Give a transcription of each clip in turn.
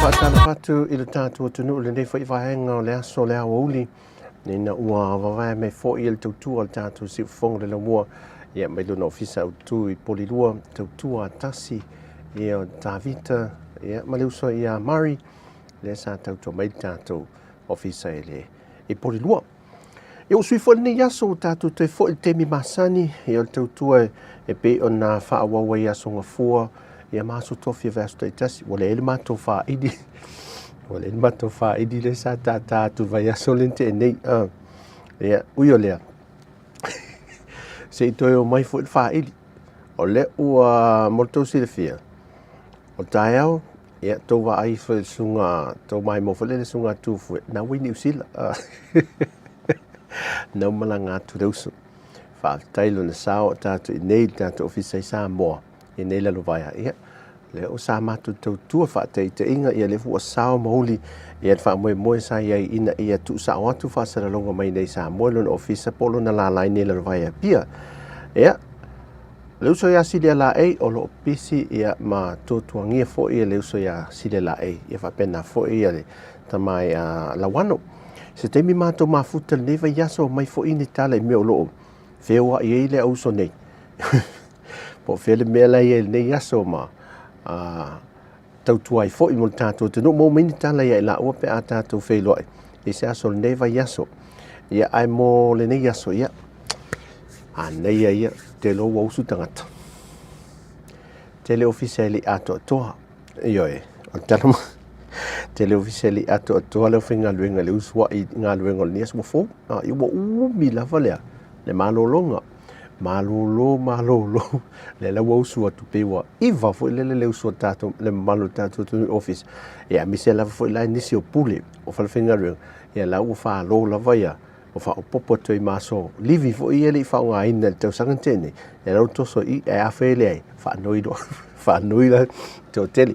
whaatala I le tātua tunu le nei whaivahenga o le aso le awa uli. Nei na ua wawai me fo I le tautua le tātua si whonga le lamua. Ia mai luna ofisa au tu I polilua tautua tasi. Ia o Tavita. Ia maleuso I Ianuari. Le sa tautua mai tātua ofisa I polilua. Ia usui fo le nei aso tātua te fo I temi masani. Ia o tautua e pe o na whaawawa I aso ngafua. Ia maso tofi vasto tai tasi wale ele mato fa idi wale ele mato fa idi le sa ta tu vai asolente nei ia uio lea se to mai fo fa idi o le ua molto silfia o taiao ia to va ai fo sunga to mai mo fo le sunga tu fo na wini usila na malanga tu reuso fa tailo na sao ta tu nei ta to ofisa Samoa I nei la lovaya ia le o sa matu Tautua fa te inga ia le fu sao mauli ia fa mo sa ia ina ia tu sa watu fa sa longa mai nei sa mo lon ofisa polo na la nei la lovaya pia ia le uso ia si la o lo pisi ia ma to tuangia fo ia le uso ia si la ia fa pena fo ia le tamai la wano se te mi mato mafuta neva yaso mai fo ini tala me o lo fewa ia le uso nei po fele mela ia nei yaso ma Tautua I fo I mo tātou te no mo mini tala ia la ua pe a tātou wheloi I se aso le neva yaso ia ai mo le nei yaso ia a nei ia te lo wausu tangata tele officiali ato toa io o tanama tele officiali ato toa le whinga luenga le usua I ngā luenga le nias mo fo I wa umi lava lea le malolonga malolo le la wausu atu pewa iva fo le usu tato le malo tato tu office ia mi se la fo la nisi o pule o fa finga ring ia la u fa lo la vaia o fa o popo to I maso livi fo ia le fa nga ina te sangantene ia lo to so I a fele fa noido fa noila to tele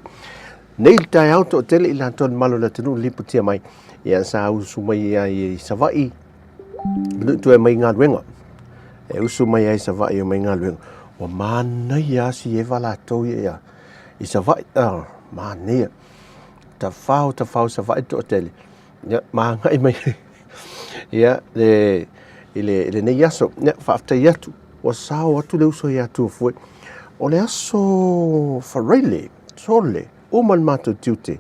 nei tai auto tele ila ton malo la tunu liputia mai ia sa usu mai ia I savai tu e mai nga wenga e usu mai ai sa vai o mai ngā luenga. Wa mana ia si e wala tau ia. I sa vai, mana ia. Ta whao sa vai to tele. Ia, maa ngai mai. Ia, le nei aso. Ia, whaafta i atu. Wa sao atu le uso i atu fue. O le aso whareile, sole, uman mato tiute.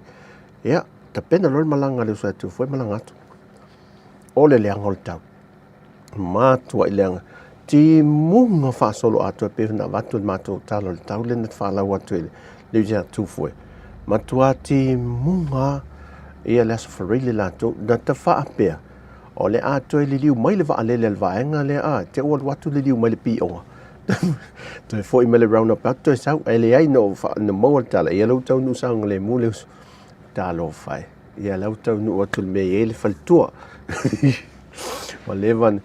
Ia, ta pena lor malanga le uso atu fue malanga atu. O le leanga o le tau. Matua I leanga. Ti munga fa solo atu pe na watu mato talo tau le net fa la watu le ja tu foi matua ti munga ia la so really la to na ta fa pe o le atu le liu mai le va le vaenga le te o watu le liu mai le pi o to foi me le round up to sa ele ai no fa no mo tala ia lo tau nu sang le mu le talo fai ia lo tau nu watu me ele fal tua o levan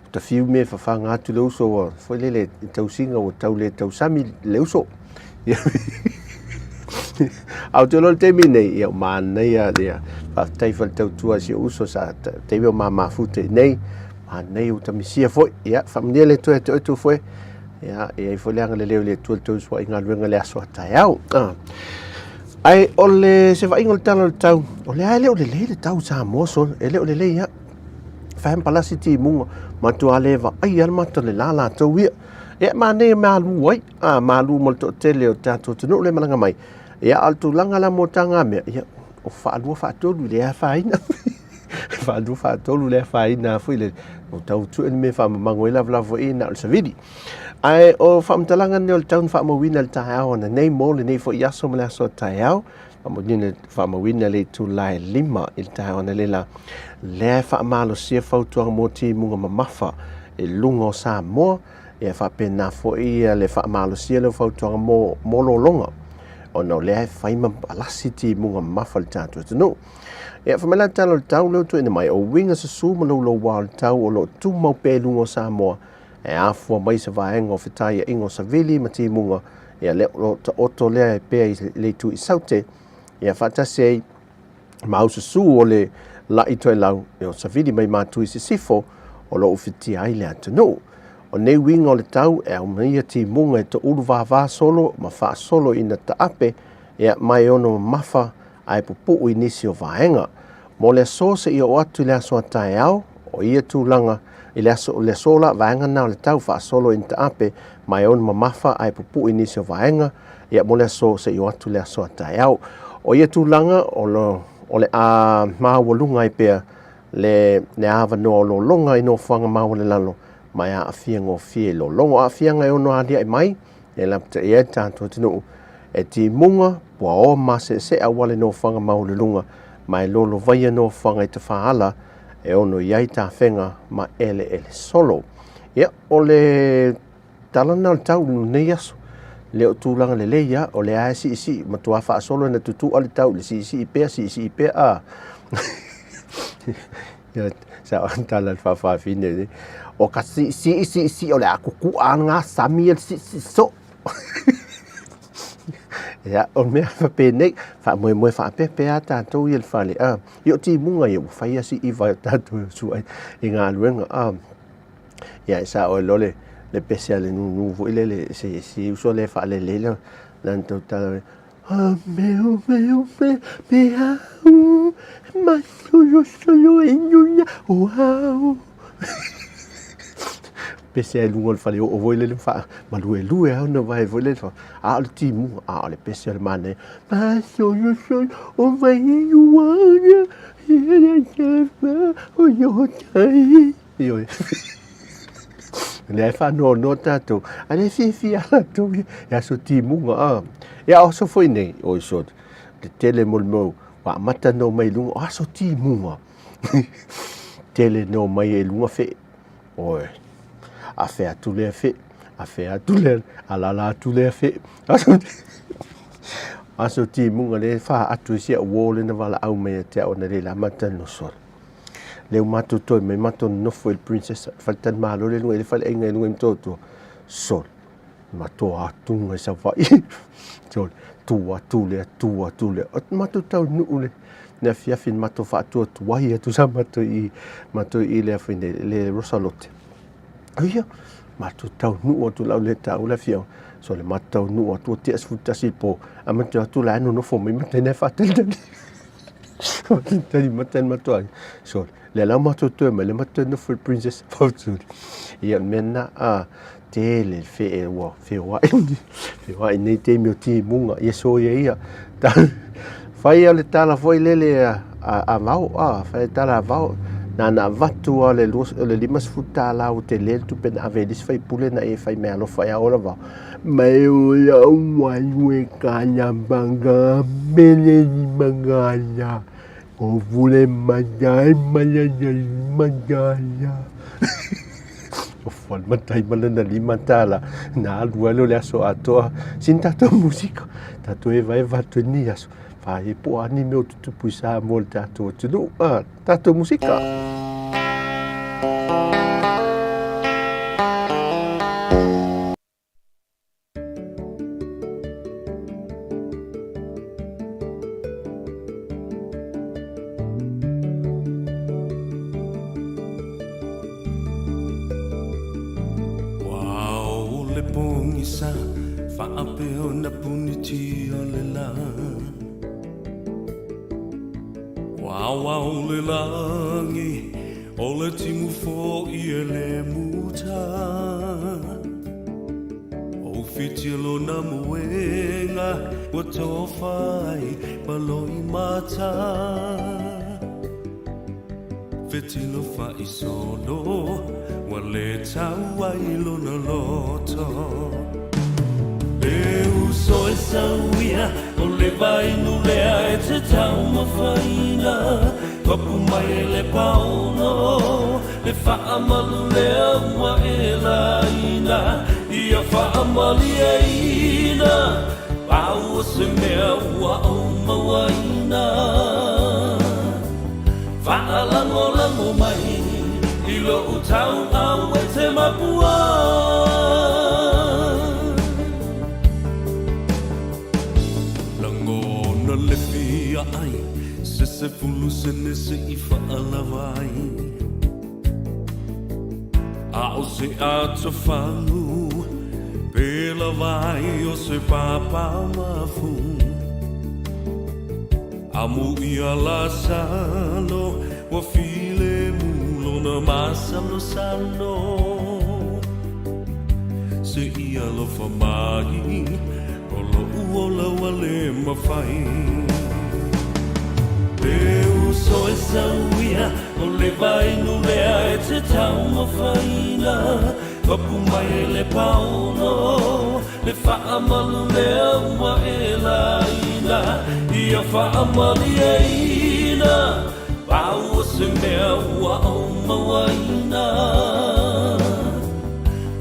ta fiu me fa fa ngatu le uso foi le tau singa o tau le tau sami le uso au te lo te mine ia mana ia dia fa tai fa tau tua si uso sa te o mama fute nei mana ia ta misia foi ia fa mne le tu foi ia ia foi le ngale le tu so inga luenga le aso tai au ai ole se va ingol talo tau ole ai le tau sa moso ele ole le ia fam palasiti munga matua leva ai al mata le lala to wi e mane malu wai malu molto tele o tato tunu le malanga mai e altu langa la motanga me ia o fa to le fa ina fa to le fa ina foi le o tau tu me fa mangoela vla vo ina al savidi ai o fa mtalanga ne o town fa mo wina ta ha ona nei mo le nei fo yaso mala so ta ha mo dine fa mo wina le tu lai lima il ta ona le la le fa malo sia fa tu mo ti munga mafa e lungo sa mo e fa pena fo ia le fa malo sia le fa tu mo lo longa o no le fa ima alasiti munga mafa ta tu no e fa mala talo tau lo tu ina mai o winga se su mo lo wal tau o lo tu mo pe lungo sa mo e afua mai se vaenga o whitai ingo sa vili ma ti munga ia le oto lea e pea le tu I saute ia whatasei mausu su o le la I toi lau e o sa vili mai mātui se sifo o lo uwhiti ai lea tanu o nei winga o le tau e au mai ti munga e to uru vā solo ma wha solo ina ta ape ia mai ono mafa ai pupu inisi o vaenga. Mo le so se i o atu le aso atai au, o ia tūlanga i le sola vaenga na o le tau wha solo in taape, mai on mamafa ai pupu inisi o vaenga, ia mo le so se i o atu le aso atai au. O ia tūlanga o le a mawalunga i pea, le awa no lo longa i no whanga mawale lalo, mai a awhia ngō fie lo longa a awhia ngai ono adia i mai, e lapta e tātua tinu, e ti munga, pua o ma se awale no whanga mawale lunga, mai lolo vaia no whanga i te whaala, e ono iai tā whenga ma ele solo. Ia, o le talana o tau nei aso, le o tūlanga le leia, o le ae si, ma tua wha solo na tutu ali tau, le si i pea, a. Sa o tala le whawhawhine, o ka si, o le a kuku a ngā sami si so. Ya, o mea whapene, moe whapepe a tātou i le whale. I o ti munga i o whaia si i vai tātou suai i ngā luenga. Ya, sa o lole le pese ale nuvu i le si uso le whale le lantou tala meo, peau, masolo e nuia, wow. Pese ai lunga le whale o voi le wha, ma lue au na vai voi le wha. A le timu, a le pese ale mane, masolo o vai nuia, e le o yotai. Ioi. Le ai whanau tātou, a le whiwhi ala tau e aso timunga. Ia oso foi nei, o iso, te tele molmou, wa mata no mai lunga, o aso timunga. Tele no mai e lunga fe, oi, a fe atule a fe, alala atule a fe. Aso timunga le wha atu sia wole na wala au mea te au na le la mata no sora. Leu matou toi mai matou nofo il princess faltan malo le lunga le fal enga lunga mtoto sol matou atunga sa vai sol tua tule matou tau nuule na fiafin matou fa tua ia tu sa matou i le afine le rosalote ia matou tau nu tu la le tau la fia so le matou nu tu te asfutasi po amatou tu la no fo mai matene fa tel tali maten matou sol le la matou te me le matou no full princess fortune ia mena a tele fe wa nei te mi ti munga ia so ia ta fai ale tala foi lele a vau fai tala vau na vatu ale le limas futa la o te le tu pen avelis fai pule na e fai me alo fai ora va mai o ya we kanya banga mele manganya o vule mangai manganya o fal matai malana lima tala na alualo le aso atoa sin tato musika tato e vai vatu ni aso fa e po ani me o tutu puisa mol tato tudo tato musika Fetilo fa isolo wale tawa ilona loto Eu sou essa uia o levai no lea e te tau mafaina Topu mai le pauno le fa amalu lea ma elaina Ia fa amali eina Pau se mea ua au mawaina Fa'alango mai I lo utau au e te mapua Lango na le fia ai Se fulu se nese I fa'alawai Ao se ato fangu Pela vai o se papa mafu Amu ia la salo wa file mulo na masalo salo se ia lo famai olo uola wale mafai Peu soe sauia o le vai no lea e te tau mawhaina Kapu mai e le pauno Le whaamalu lea ua e la ina Ia whaamali e ina Pau o se mea ua o mawaina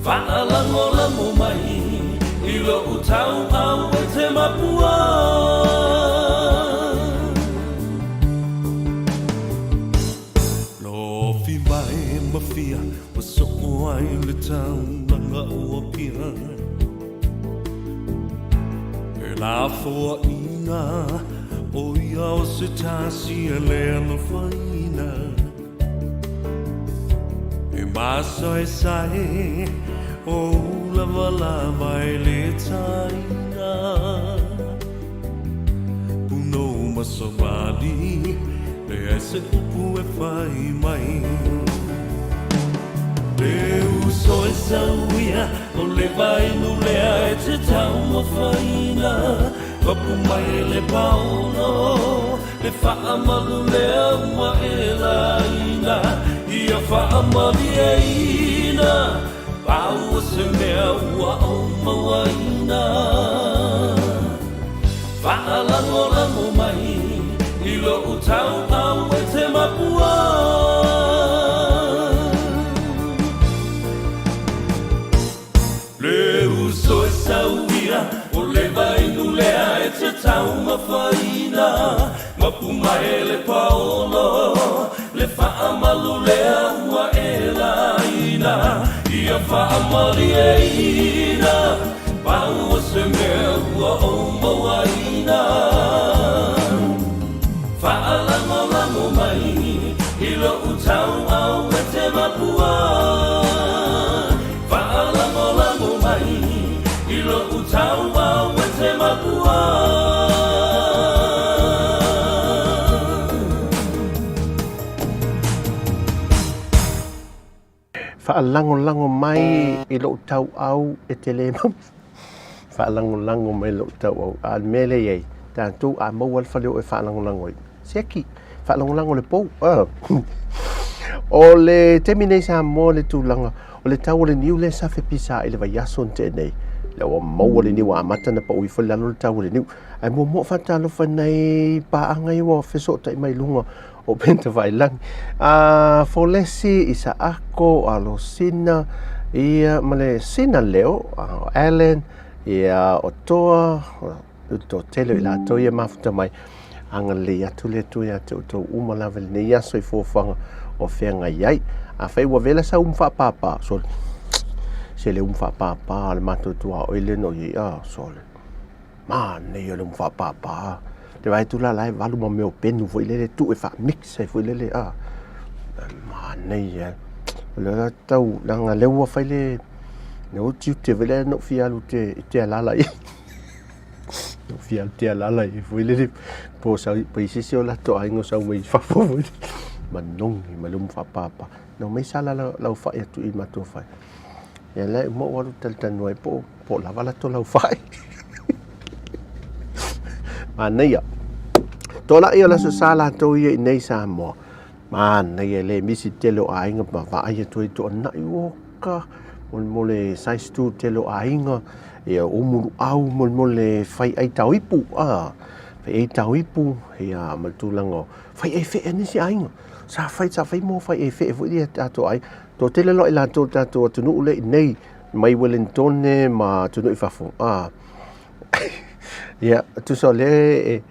Whaalango lango mai I lo utau au e te mapua Mafia was so wine the town langa o pia la for ina o ia o se tasi le no faina e masa e sai o la vala mai le taina puno masomali le ese upu e fai mai Peu soe sauia o le vai no lea e te tau mawhaina Kapu mai e le pauno Le whaamalu lea ua e la ina Ia whaamali e ina Pau o se mea ua o mawaina Whaalango lango mai I lo utau au e te mapua Soe sauia o le vai no lea e te tau mawhaina Mapu mai e le paolo Le whaamalu lea ua e la ina Ia whaamali e ina Pau o se mea ua o mawaina Whaalango lango mai I lo utau au e te mapua Whaalango lango mai I lo utau au e te mapua Whaalango mai I lo utau au e te le mam Whaalango mai lo utau au a mele ei tātou a maual whaleo e whaalango Seki whaalango le pou O le teminei sa mo le tūlanga O le tau le niu le safe pisa I le vai aso te nei Le o mau le niu a mata na pa ui whalalo le tau le niu Ai mo whatalo whanei paanga I wa whesota I mai lunga O penta vai lang Folesi isa ako alo sina Ia male sina leo Alan Ia o toa Uto telo I la toia mafuta mai Anga le atu le tu ya te uto umalawe le ne yaso I fōwhanga O whenga iai A whai wa vela sa papa So se le papa le mato tua o ile no I so le ne yo le papa Te vai tu la lai valu mo meo penu Fo ile le tu e wha mix Fo ile le ne ya Le la tau Langa leua whai le Ne o tiu te vele no fialu te alala I No fialu te alala I Fo ile le Po sa pa isisi o lato aingo sa umei whafo Manongi malum papa No mai sala lau whai atu I mato whai Ya lai mo waru taltanu ai po lava lato lau whai Manaya Tola ia la so sala to ia nei sa mo Manaya le misi telo ainga pa vai to I to na I ka mo le size tu telo ainga ia umuru au mo le fai ai tau ipu fai ai tau ipu ia maltulango fai ai fe ni si ainga sa fai mo fai ai fe fu dia tato ai to tele lo ila to tato tu no le nei mai Wellington ma tu no ifafo ia tu so le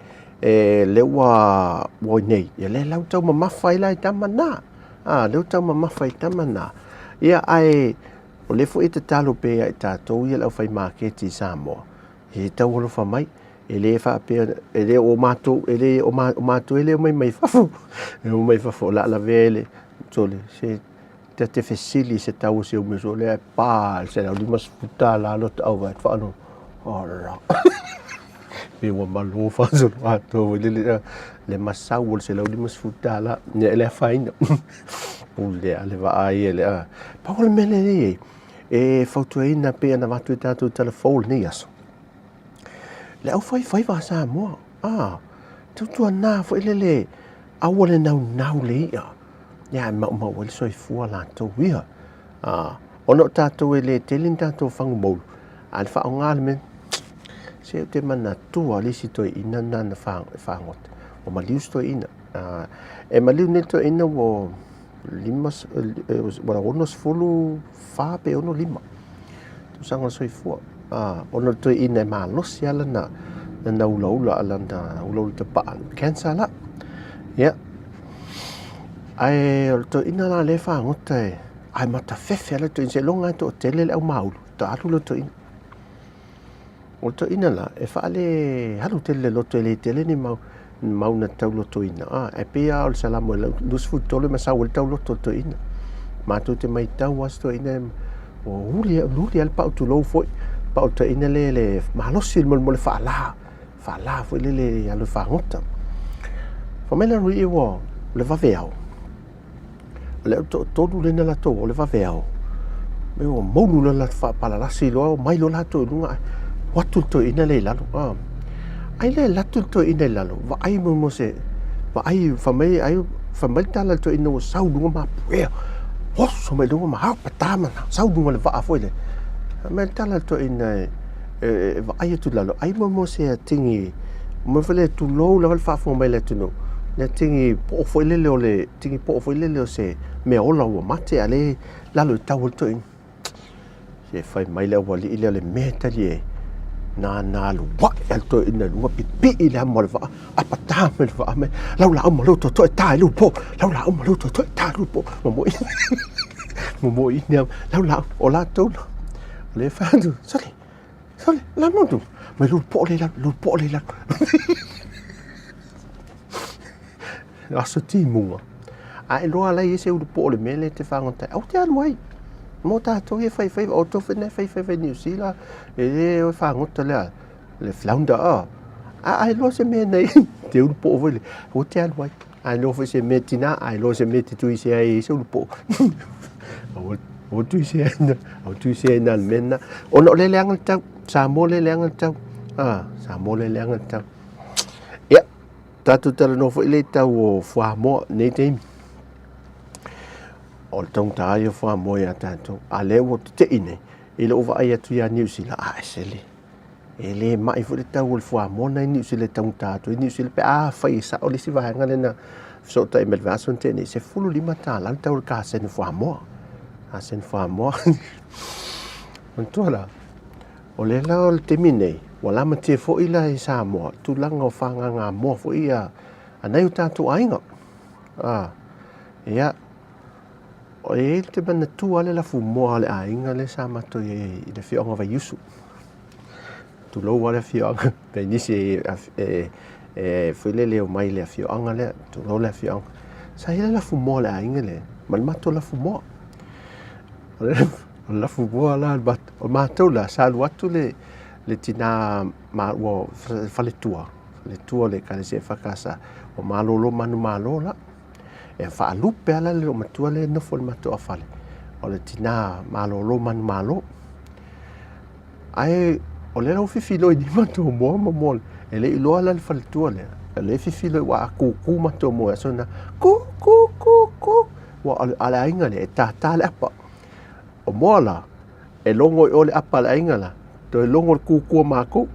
le wa nei ia le lau tau ma fai lai tamana le tau ma fai tamana ia ai o le fo ita talo pe ai tato ia lau fai market Samoa e tau lo fa mai ele fa pe ele o mato ele o mato ele mai fafo o mai fafo la vele sole se te fesili se tau se o meso le pa se la limas futa la lot over fa no ora pe ua malo faso ato le masau o se lau limas futala ne le faina o le ale vaai le a pa o le mele nei e fautuaina pe ana matu tatou telefone nei aso le au fai va Samoa tutua na fo le au le nau le ia mau le soifua latou ia ono tatou e le telin tatou fagumolu a le faaogā le mea se te manatua lisi toeina na fagota o maliu se toeina e maliu nei toeina ua ono sefulu fa pe ono lima tusaga le soifua ono le toeina e malosi ala na ulaula ala na ulaula tapaa cancer la ia ae o le toeina la le fagota e ae matafefe ala toeina se loga e toʻatele le ʻaumaulu taalu le toeina o toeina la e faale halu tele le loto e le tele ni mau na tau lotoina e pea o le salamo e lusfutole ma sau le tau loto toeina matou te mai tau as toeina o uli ale paʻutulou foi paʻotoeina le malosi mo le faala foi le alu fagota faamaina rui ua le vaveao le toʻatolu lena latou o le vaveao me ua maulu la faapalalasi loa mai lo latou luga watu toeina le lalo ai le latu toeina le lalo vaai mo se vaai famai tala toeina ua sauluga mapuea oso mai luga mahao patamana sauluga le vaa foi le mai tala toeina e vaai atu lalo ai mo se atigi mo fele tulou lava le faafoga mai le atunuu le atigi poʻo foi lele o le tigi poʻo foi lele o se mea ola ua mate a le lalo i tau o le toeina se fai mai le aualii lea le mea tali e na luaʻi al toeina luga pipiʻi le ama o le vaa apatā me le vaa me laulaʻau ma lou toetoe taelu po laulaʻau ma lou toetoe taelu po momoʻini ama laulaʻau o latou o le fatu sole lamonu mai lulu poʻo le lalo aso timuga ae loa lai ese ulu poʻo le mea le te fagotai au te alu ai mo tatou ia faifai o tofe nei faifai niusila e lē o fagota lea le flounder ae loa se mea nei te ulu poʻo foi le o te alu ai ae loa foi se mea tinā ae loa se mea te tuisi ai se ulu poʻo o tuisi ai na le mena ona o le leaga le tau Samoa le leaga le tau Samoa le leaga le tau ia tatou talanoa foʻi le tau o Samoa nei taimi o le taunta ai o Samoa ia tatou a le ua teteʻi nei i le ua vaai atu iā niusila esele e lē maʻi foʻi le tau o le Samoa nai niusila e taunta atu i niusila pe fai e saʻo lesi vaega lena fesootaʻi ma le vaso na teʻenei se 15 talalu tau le kasene Samoa mantua la o le la o le temi nei ua lamatie foʻi la i Samoa tulaga o fagaga moa foʻi ia anai o tatou aiga ia o e te manatua le lafu moa le aiga le sa matoi i le fioga vaiusu tulou a le fioga pe nisi foi lele o mai le fioga le tulou le fioga sa ile lafu moa le aiga le ma le matou lafu moa o lafu moa la o matou la salu atu le tina ua faletua le kalese fakasa o malolo manu malo la e faalupe ala le o matua le nofo le matou afale o le tinā malolo manu malo ae o le lau fifiloi ni matou moa mamole e le iloa la le faletua le fifiloi ua akuku matou moa sona ku ua ale aiga le e tātā le apa o moa la e longo i o le apa le aiga la to e longo le kukua makou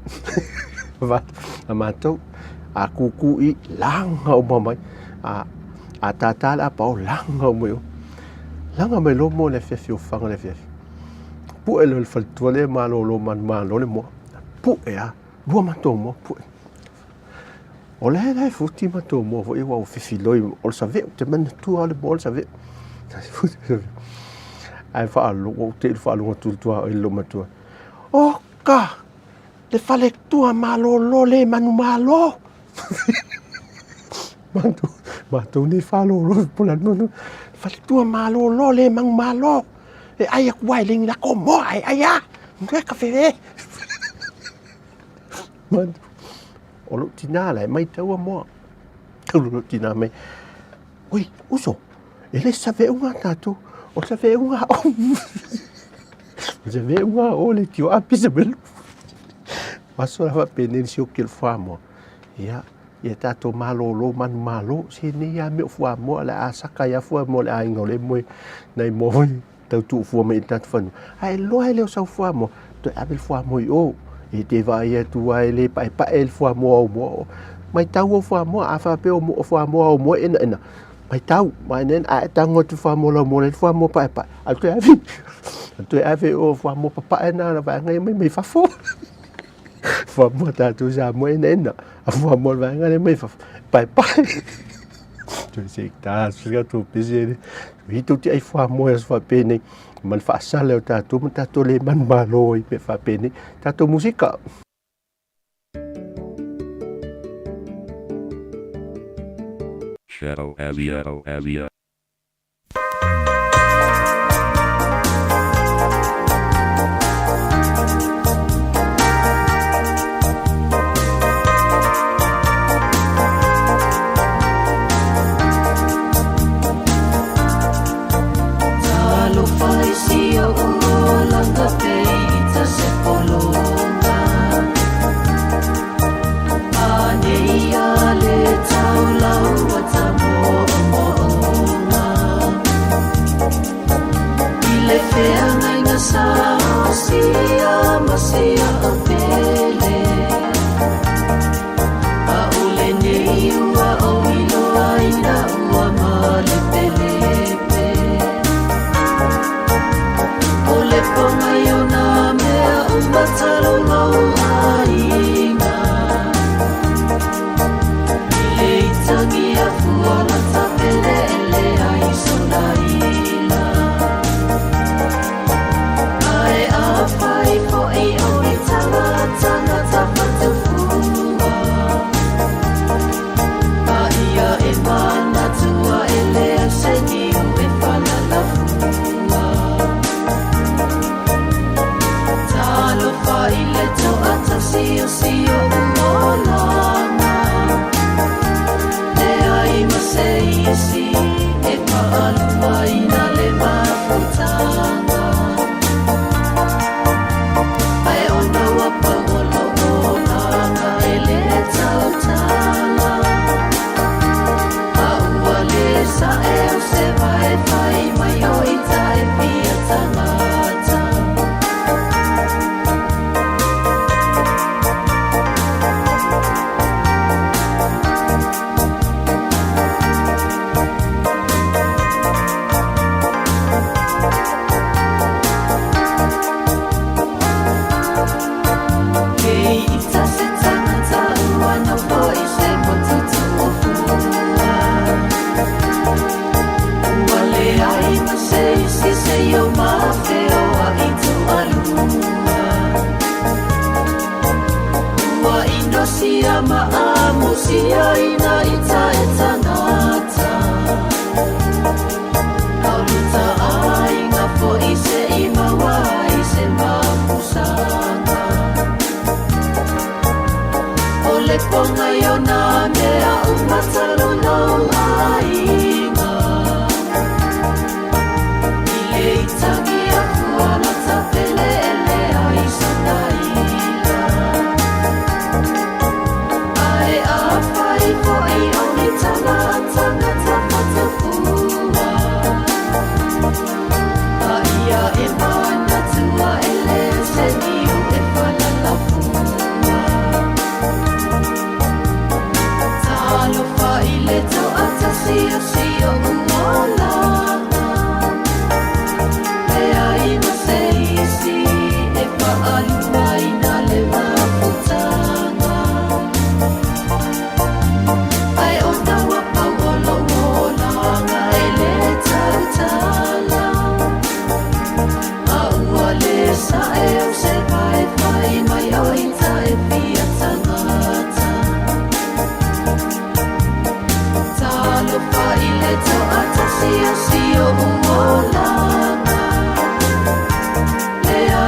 a matou a kuku i langa o mamai a tātā le apa o langa o mai langa mai lo mo le fefi o fanga le fefi pu e le faletua le malolo malo le moa pu e a lua matou moa pu e o le futi matou moa vo i ua o fifiloi o le save te manatua o le moa o le save ai faalonga tulutua i lo matua oka le faletua malolo le manu malo matou ni falolo pula no faletua malolo le manu malo e ai aku ai le la ko mo ai ai a ngai ka fere o lo tina la mai taua mo lo tina mai oi uso ele save unga tato o save unga o save unga o le tio apisa bel paso la pene si o kel famo ia ia tato malo man malo se ne ia me fo mo la asaka ia fo mo la ngole mo nei mo tautua fo me tat fan ai lo ai le so fo mo to abel fo mo o e te vai e tu ai le pa el fo mo mai tau fo mo a fa pe mo fo mo ena mai tau mai nen a tango tu fo mo le fo mo pa al to ave o fo mo pa na va ngai mai fa fo fo mo tatu ja mo ena a fo mo va ngai mai fa pa tu sei ta sga tu pese Itu ti ai fa mo as fa pene man fa sale tatu le man malo i pe fa pene tatu musika Shadow Avia.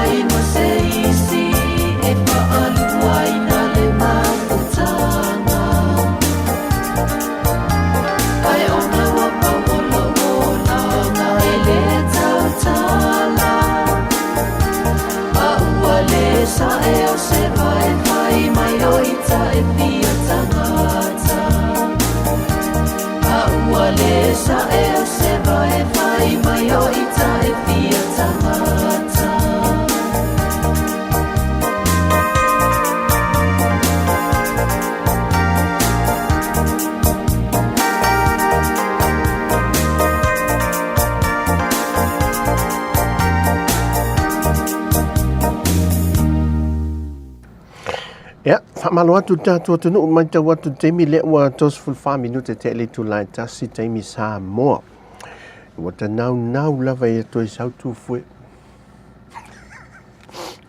Ai no se isi e pa alu ai na le mafuta sa e o se vai mai mai o ita e pia tangata Aua le sa e o se vai mai o ita e pia tangata Ya, whamalo atu tātua tunu o mai tau atu teimi le ua tos fulwha minute te le tu lai tasi teimi Samoa. Ua ta nau lava e toi sautu fue.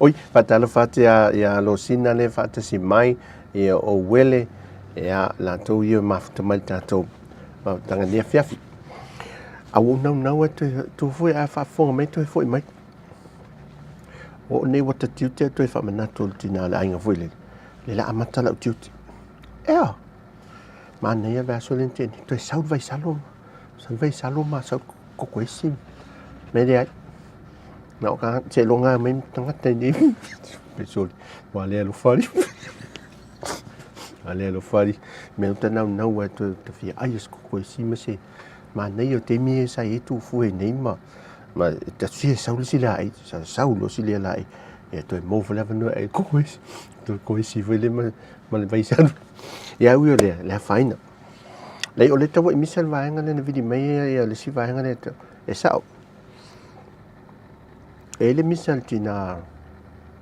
Oi, whatala whate ia lo sina le whate si mai ia o wele ia la tau ia mafuta mai tātou tanga nia fiafi. Au nau e tu fue a whafonga mai toi fue mai. O nei wata tiu te toi whamanato tina le ainga fue le. Le la amata la utiuti. Ea. Ma nei ave aso lenteni. Toi saut vai salo. Saut vai salo ma saut koko esi. Me de ai. Na o ka te longa me tangata ni. Pesoli. Wa le alo fari. Wa le alo fari. Me uta nau e te fia aias koko esi ma se. Ma nei o te mi e sa e tu fue nei ma. Ma te fia saulu si la ai. Saulo si la ai. E toi mo leva no e koko esi. Ko isi foi le ma le vai sal. Ya ui le faina. Le o le tawa i misal vaenga le vidi mai e le si vaenga le e sao. E le misal tina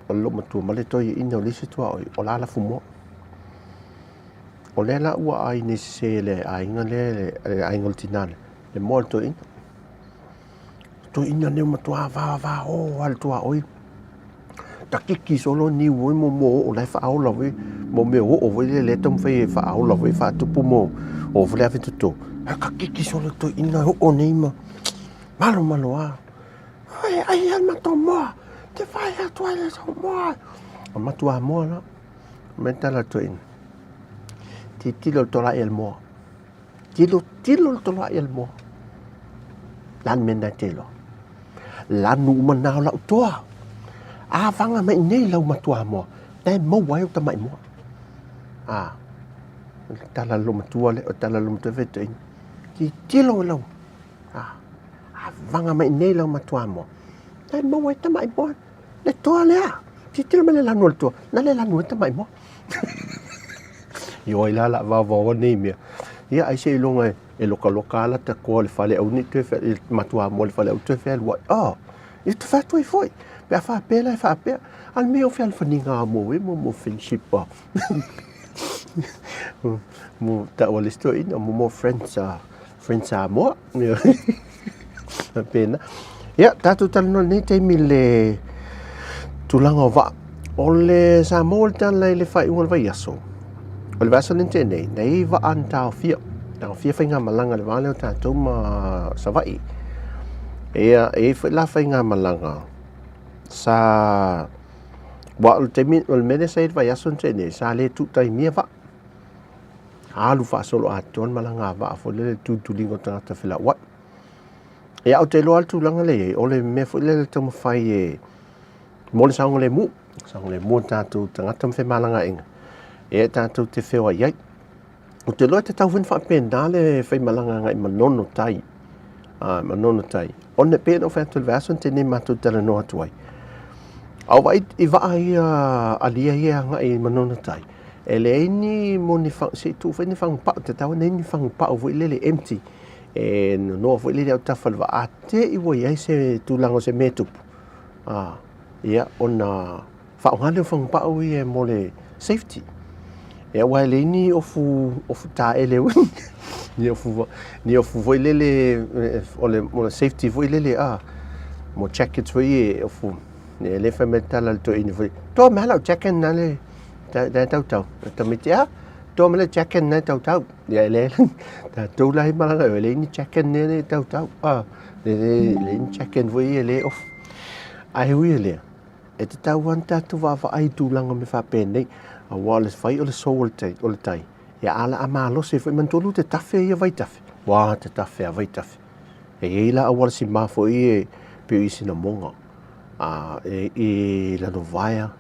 o lo matu ma le toi ina o le si tua o la la fumo. O le la ua ai ni se le ainga le ainga o tina le mo to ina. To ina ne matua va o al tua oi. Takiki solo ni wo mo o lai fa au lawe mo me o le tom fe fa au lawe fa tupu mo o vle ave tuto ka kiki solo to ina o neima malo a ai al mato mo te fai a tua le so mo o matua mo la mentala to in tilo to la el mo tilo to la el mo lan mena telo lan nu mana la toa a vanga mai nei lau matua mo te mo wai o ta mai mo a tala lo matua le o tala lo te vete ki tilo lau a vanga mai nei lau matua mo te mo wai ta mai mo le toa le a ki tilo me le lanu le toa na le lanu ta mai mo yo ila la va nei mia ia ai se longa e loka la ta ko le fale au ni te fe matua mo le fale au te fe wa e te fa tu foi pe fa pela fa pe al meo fe al faninga mo mo friendship pa mo ta wala story no mo friends mo pena ya tatu tal no ni te mille tulanga va ole Samoa tan le fa ul va yaso ole va son intende nei va anta fia ta fia finga malanga le vale ta toma savai e fa la finga malanga sa wa te mi ol mene sai va yason tene sa le tu tai mia va alu fa solo aton malanga va fo le tu lingo ta fila wa ya o te lo altu langa le ole me fo le tomo fai e mo le sang le mu ta tu tanga tam fe malanga inga e ta tu te fe wa yai o te lo te tau vin fa pendale fe malanga ngai manono tai on ne pe no fa tu version tene matu tele no atuai au vai I va ai alia ia nga I manona tai ele ni moni fa se tu fa ni fa pa te tau ni fa pa o le empty e no vo le ta fa va ate I wo ia se tu lango se metu ia ona fa ngale fa pa o ia mo le safety e wa le ni ofu ta ele ni ofu vo le mo safety vo le mo check it vo ia ofu le fa metal al to in to mala checken na le da tau to mitia to mala checken na tau ya le ta to lai mala le ni checken ne tau le checken voi le off ai wi le e te tau anta tu va ai tu langa me fa pene a wale fai o le soul tai ya ala amalo se foi man tolu te tafe ia vai tafe wa te tafe vai tafe e ila a wale si ma foi pe isi na monga e la novaia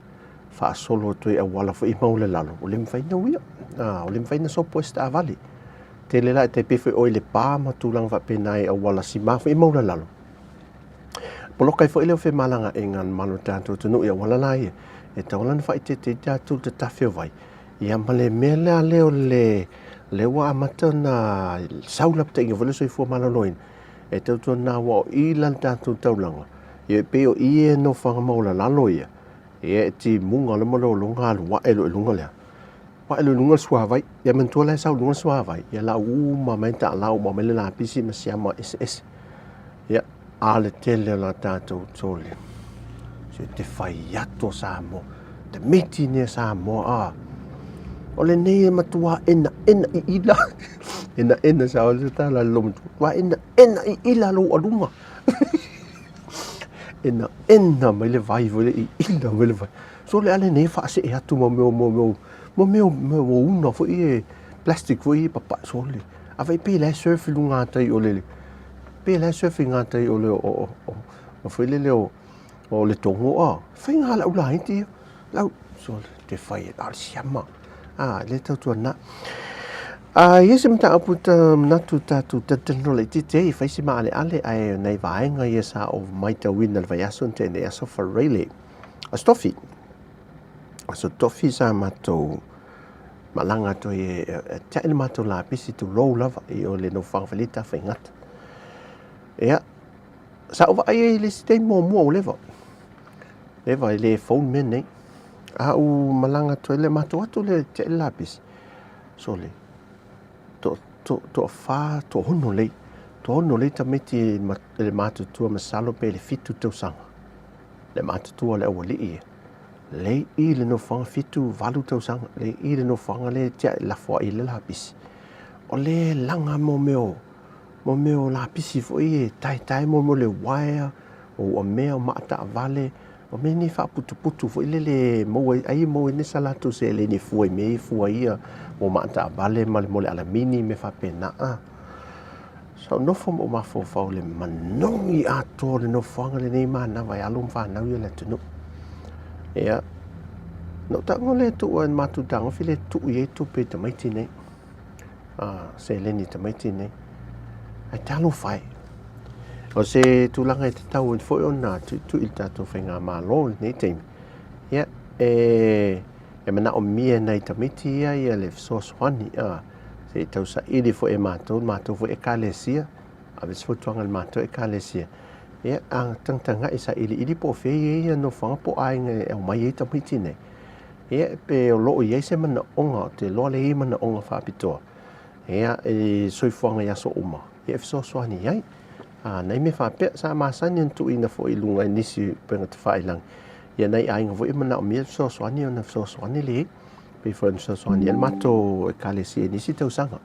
whaasolo toi a wala fo I maule lalo. O le mwhaina uia. O le mwhaina sopo esta avali. Te le la te pefe o le pā matulang wa penai a wala si mafo I maule lalo. Polokai fo ile o fe malanga e ngan malo tātou tunu ia wala la ia. E taulan whai te tātou te tawhio vai. Ia male mele a leo le wa amata na saulap te inga wale soi fua malaloin. E tautua nā wa o ilan tātou taulanga. Ia peo ie no whanga maula lalo ia. Ia ti munga le malo lunga alu wa elo lunga lea. Wa elo lunga suavai. Ia mentua lai sau lunga suavai. Ia la uma menta lau ma mele la pisi ma siama SS. Ia ale tele la tātou tole. Se te whai ato Samoa. Te meti ne Samoa. O le nei matua ena I ila. ena sa o le tala lomu. Wa ena I ila lo alunga. ena mai le vai vole I ila mai le vai. So le ale nei fa se e atu mo una fo I plastic fo I papa so le. Avai pe le surf lunga tai o le. Pe le surf nga tai o le o fo le o le tongo a. Fai nga la ula inti. Lau so te fai al siama. Le tautua na. Yes mta aputa natu tatu tatano le tite I fai si ma ale ai nei vaenga yes a of maita win al vayason te ne aso for really. A stoffi. So tofi sa mato malanga to e te mato la pisi to roll lava I o le no fangalita fai ngat. Ja. Sa over ai le stay mo level. Level le phone men nei. U malanga to le mato atu le te lapis. So le to fa to hono le tameti le mato tua masalo pe le fitu tau sanga. Le mato tua le awali I. Le I le no fanga fitu valu tau sanga. Le I le no fanga le te la fo I le lapis. O le langa mo meo la pisi fo I tai mo le wire o mea mata vale o me ni fa putu fo le mo ai mo ni salatu se le ni fu me fu ia o mata vale mal mo le alamini me fa pena so no fo mo ma fo fa le manongi ato le no fanga le nei mana vai alum fa na ia le tunu ia no ta ngole tu en matu dang file tu ye tu pe te mai tine se le ni te mai tine ai talo fai o se tulanga te tau foi ona tu il tato whainga malo nei teimi ia e mana o mia nei tamiti ia le soswani se tau sa ili fo e matou fo e kalesia a ves fo tuanga matou e kalesia ia ang tanga isa ili po fe ia no whanga po ai nge e mai e tamiti nei ia pe o loo ia se mana onga te loa le i mana onga whapitoa ia e soifuanga ia so uma ia e soswani iai nei me fa pe sa masani tu ina fo I lunga nisi penga te fai lang ia nei ai ngo mana o mia so swani ona so swani le pe fo so swani el mato kalesi nisi tau sanga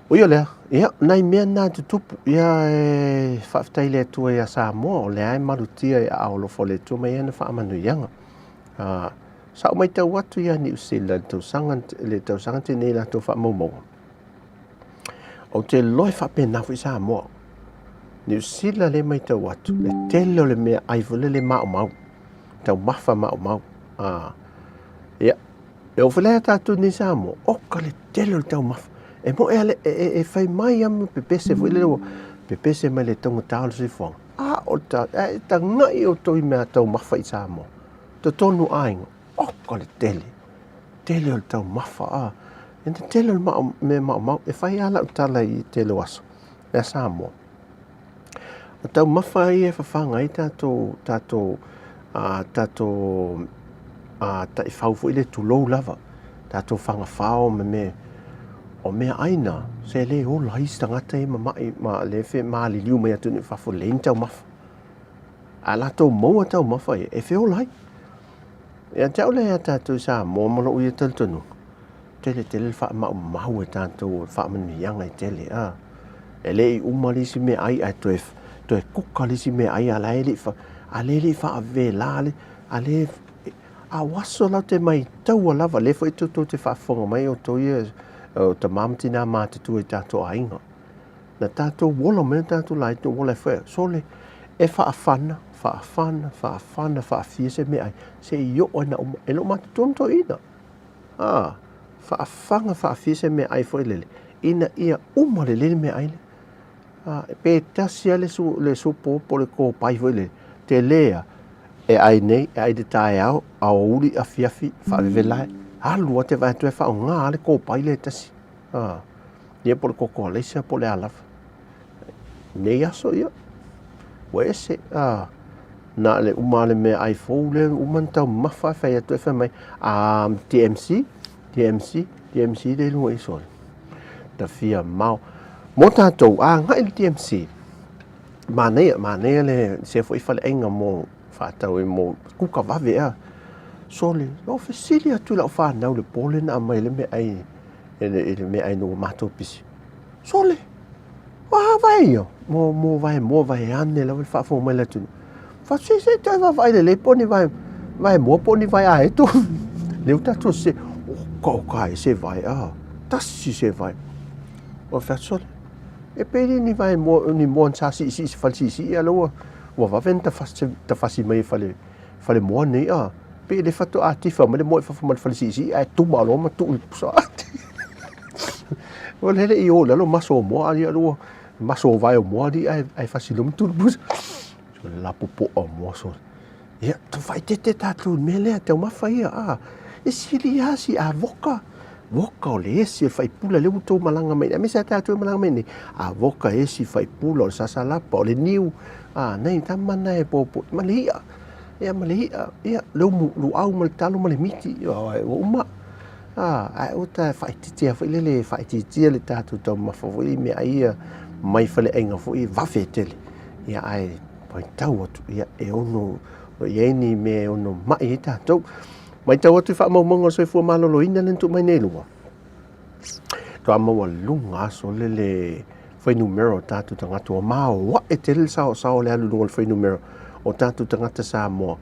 o yo le ia nei me na tu tupu ia fa ftai le tu ia Samoa o le ai malutia ia au lo fo le tu mai na fa manu yanga sa mai tau watu ia New Zealand tau sanga te nei la tu fa momo o te loi fa pe na fo Samoa New Zealand le mai tau atu, le tele o le mea aivole le mau. Tau mafa mau. Ia, e ofele tatu ni Samoa, oka le tele o tau mafa. E mo e fai mai amu pepese, fo ile o pepese mai le tonga tau si fonga. O ta ngai o toi mea tau mafa I Samoa. To tonu aingo, oka le tele o tau mafa. E te tele o me mau, e fai ala o tala I tele waso, e Samoa. O tau mawha I e whawhanga I tato ta I whau fo I le tulou lava. Tato whanga whao me o mea aina. Se le o lais tangata I ma le whi maa li liu mea tuni whafo len tau mawha. A la tau maua tau mawha e whi o lai. E tau le a tato sa mo malo ui e taltonu. Tele wha mau e tato wha manu yanga I tele. E le I umalisi me ai a toef. To e kuka lisi me ai ala ele fa ave lale ale a waso la te mai tau lava le fo to te fa fonga mai o to ye o te mamtina ma te tu e tato ainga na tato wola me tato lai to wola fa so le e whaafia se mea ai, se i o na uma, e lo matutum to ina. Whaafia se mea ai fo lele, ina ia uma le lele mea ai le. Pe tasia le su popo le ko pai fo lele, te lea, e ai nei, e ai de tae au, au uri a fiafi, whaavevela e, halua te vai tue whao ngā le ko pai le tasi. Ia po le koko leisa po le alafa. Nei aso ia. Wese, na le umale me ai fou le umantau mawha whai atu e whai mai. TMC le lua iso. Ta fia mau. Mo tātou, ngai le TMC. Mānea le se fo ifa le enga mo whātau e mo kuka wawe a. Sole, no fesili atu la whanau le pole na mai le me ai. Ele me ai no mato pisi. Sole. Vai yo. Mo vai ane la fa fo mai la tu. Fa se tai vai le poni vai mo poni vai a eto. Le uta to se ko kai se vai tassi se vai. O fa sole. E pedi ni vai ni mon sa si fa si alo. Wa va venta fa si mai fa le mo nei pe le fatto attifa ma le mo fa mal fa si ai tu ma lo ma tu so. Well, hele I o lalo maso mo ali alo maso vai o mo ali ai fasilum tu bus. So la popo o mo so. Ya, tu vai te tatu mele te ma fai e sili si avoka. Voka o le esi fai pula le uto malanga mai. Me sa tatu malanga mai. Avoka esi fai pula o sasala po le niu. Nei tamana e popo. Malia. Ya malia. Ya lu au mal talu mal miti. O uma. Ai o ta fai titia fai le fai titia le tatu tau mawhawai me ai mai fale enga fai wafe tele. Ia ai pai tau atu ia e ono ieni me ono mai tatu. Mai tau atu wha maumonga soi fua malolo ina lentu mai nelua. Toa maua lunga so le fai numero tatu tangatu o mao wa e tele sao le alu lunga le fai numero o tatu tangata Samoa.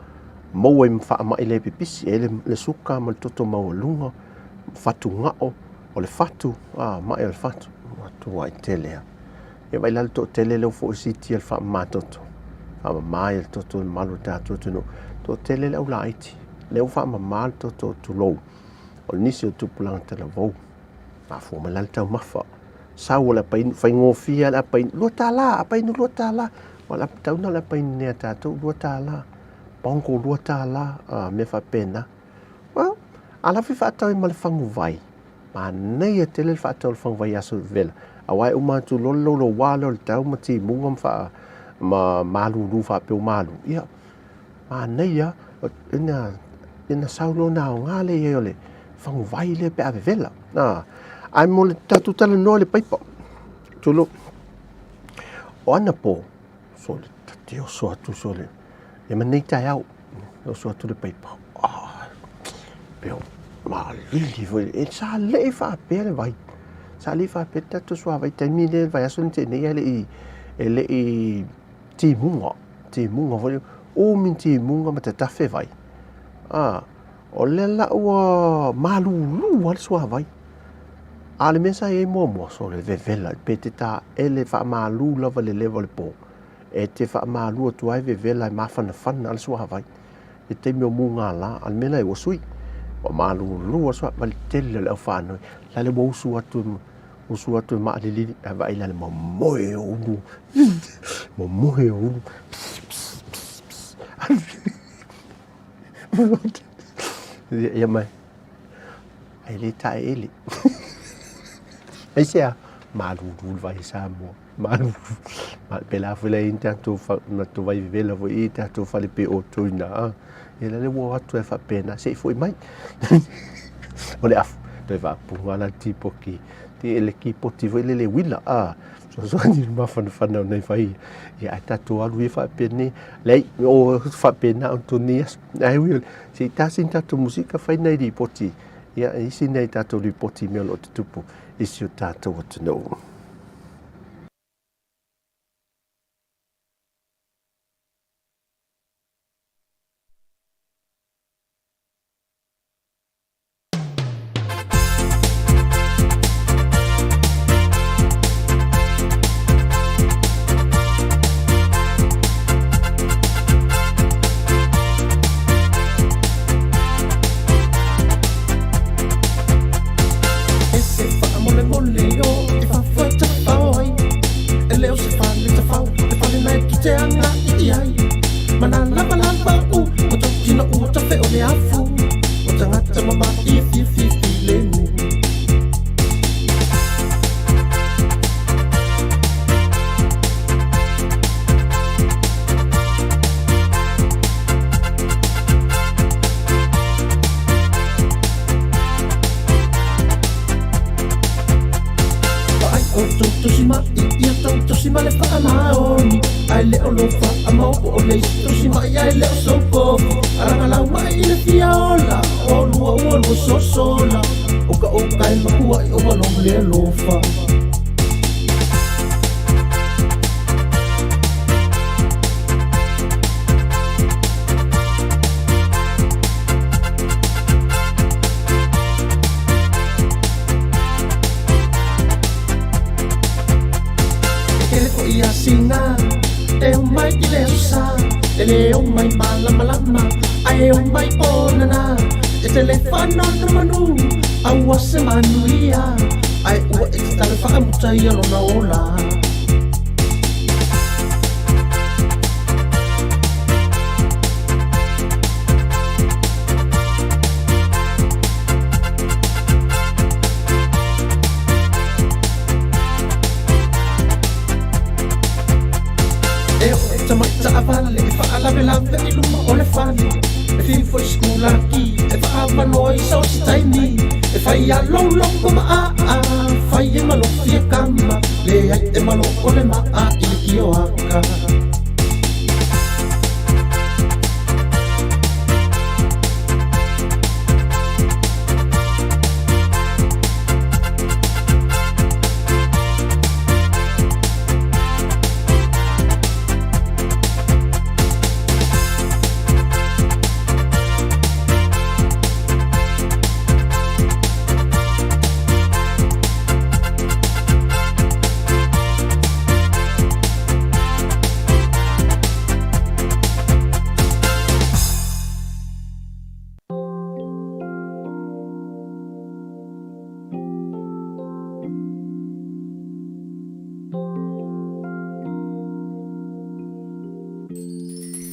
Mau e mwha mai le pipisi le suka ma le toto mau lunga. Fatu ngao o le fatu mai le fatu tu ai tele e vai la to tele le fo siti el fa matoto mai el toto malu tatu no to tele le ulaiti le fa mal toto tu lo o nisi tu planta la vo fo ma la ta mafa sa wala pa fa ngofia la pa lo tala pa no lo tala wala ta no la pa ne tatu lo tala pongo lo tala me fa pena. Ala fi whaatau ma le whangu vai. Ma nei e tele le whaatau le whangu vai aso vela. Awai umatu lolo walo le tau ma ti mungam wha ma malu lu wha peo malu. Ia. Ma nei ina saulo na o ngā le e o le whangu vai le pe ave vela. Ai mo le tatu tala noa le paipa. Tulo. O ana po. So le tateo so atu so le. E ma nei tai au. O so atu le paipa. Peo ma lili foi e sa le fa pele vai sa le fa peta to so vai termine vai aso nte nei ele I ti munga foi o min ti munga ma ta fe vai o le la o malu lu al so vai ale mesa e mo so le vevela peteta ele fa malu la le level po e te fa malu tu ai vevela ma fa al so vai e te mo munga la al mena e o sui o malu lua so mal tele le fano la le bo su atu ma le li va ila le moe o ya mai ele ta ele ai sia malu vai Samoa malu ma pela fule intanto fa na tu vai vivela voi intanto fa le pe o tuina ele le wo atu e fa pena se foi mai ole af te va pour la tipo ki ti ele ki poti voi le wila so ni ma fa nei fai ya tatu alu e fa pena lei o fa pena Antonias ai will se ta sin tatu musica fai nei di poti ya isi nei tatu di poti me lo tupu isi tatu what to know. si male fa maoni ai le o lo fa mo o le si mai ai le so po ala la mai le fiola o lu so sola o ka ma o lo le lo fa Singa, e o mai ki le usa, e le o mai malama, ai o mai ponana, e telefano na manu, aua se manuia, ai ua e tale whakamuta ia lo na ola. Vale, fa ala vela veli luma ole fani. E fi foi skula ki, e fa manoi so staini. E fa ia long ko ma fa ia malo fia kama. Le ai te malo ole ma i ki o aka.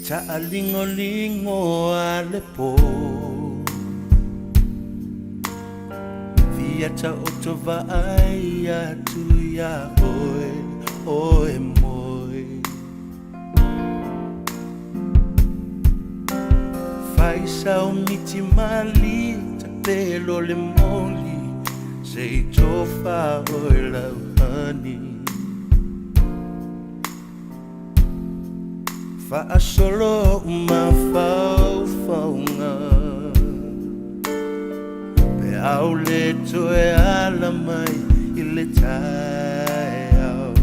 Ta lingo ale po Via ta otova ai tu ya oi moi Fai sa miti mali ta pelo le moli sei tofa oi la honey Fa solo uma faufaunga Pe au le toe ala mai I le tae au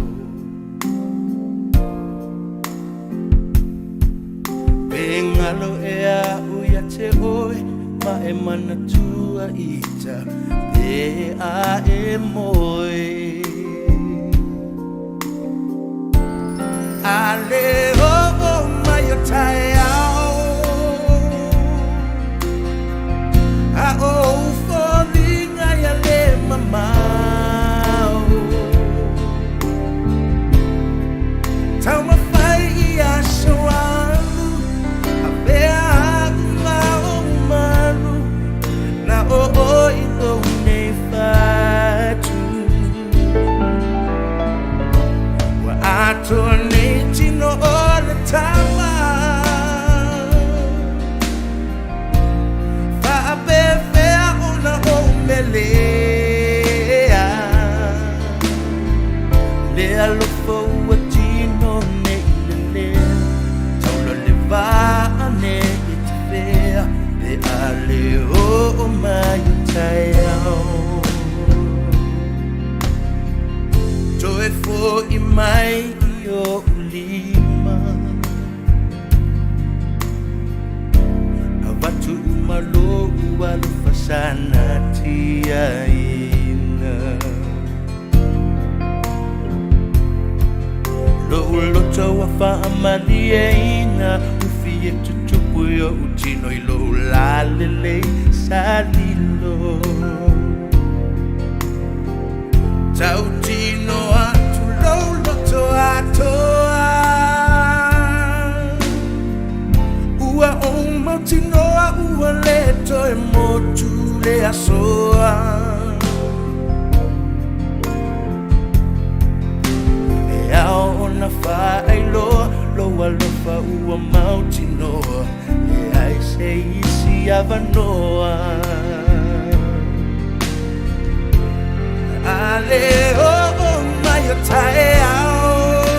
Pe ngalo e a uia te oi Ma e mana tua ita Pe a e moi Ale tai ao a o folinga ya le mama tau ma fai ia soalu a bea ma o malu na o i o nei fatu wa ato nei tino o le tama Le alofo a tino ne le Taulo le va ne te fea Le ale o mai tai au Toe fo I mai I o lima Avatu umalo ualu fasana tia ina Lo taua whaamali e ina Ufi e tutupu o utino I lo lalele salilo Tau tino atu lo loto atoa Ua o mautinoa ua leto e motu le asoa Na fai loa loa ua mauti noa E ai se isi avanoa Ale o mai o tae au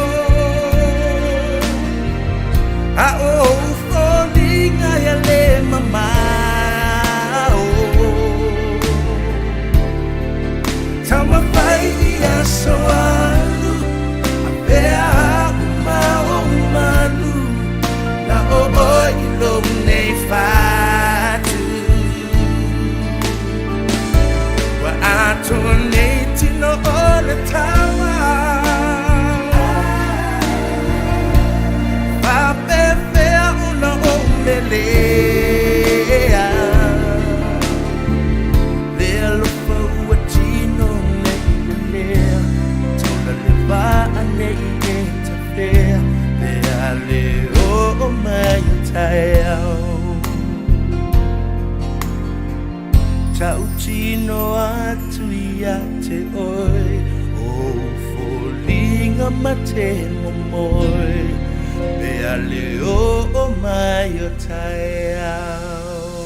Tautino atu ia te oi o folinga mate momoi pe ale o mai o tai au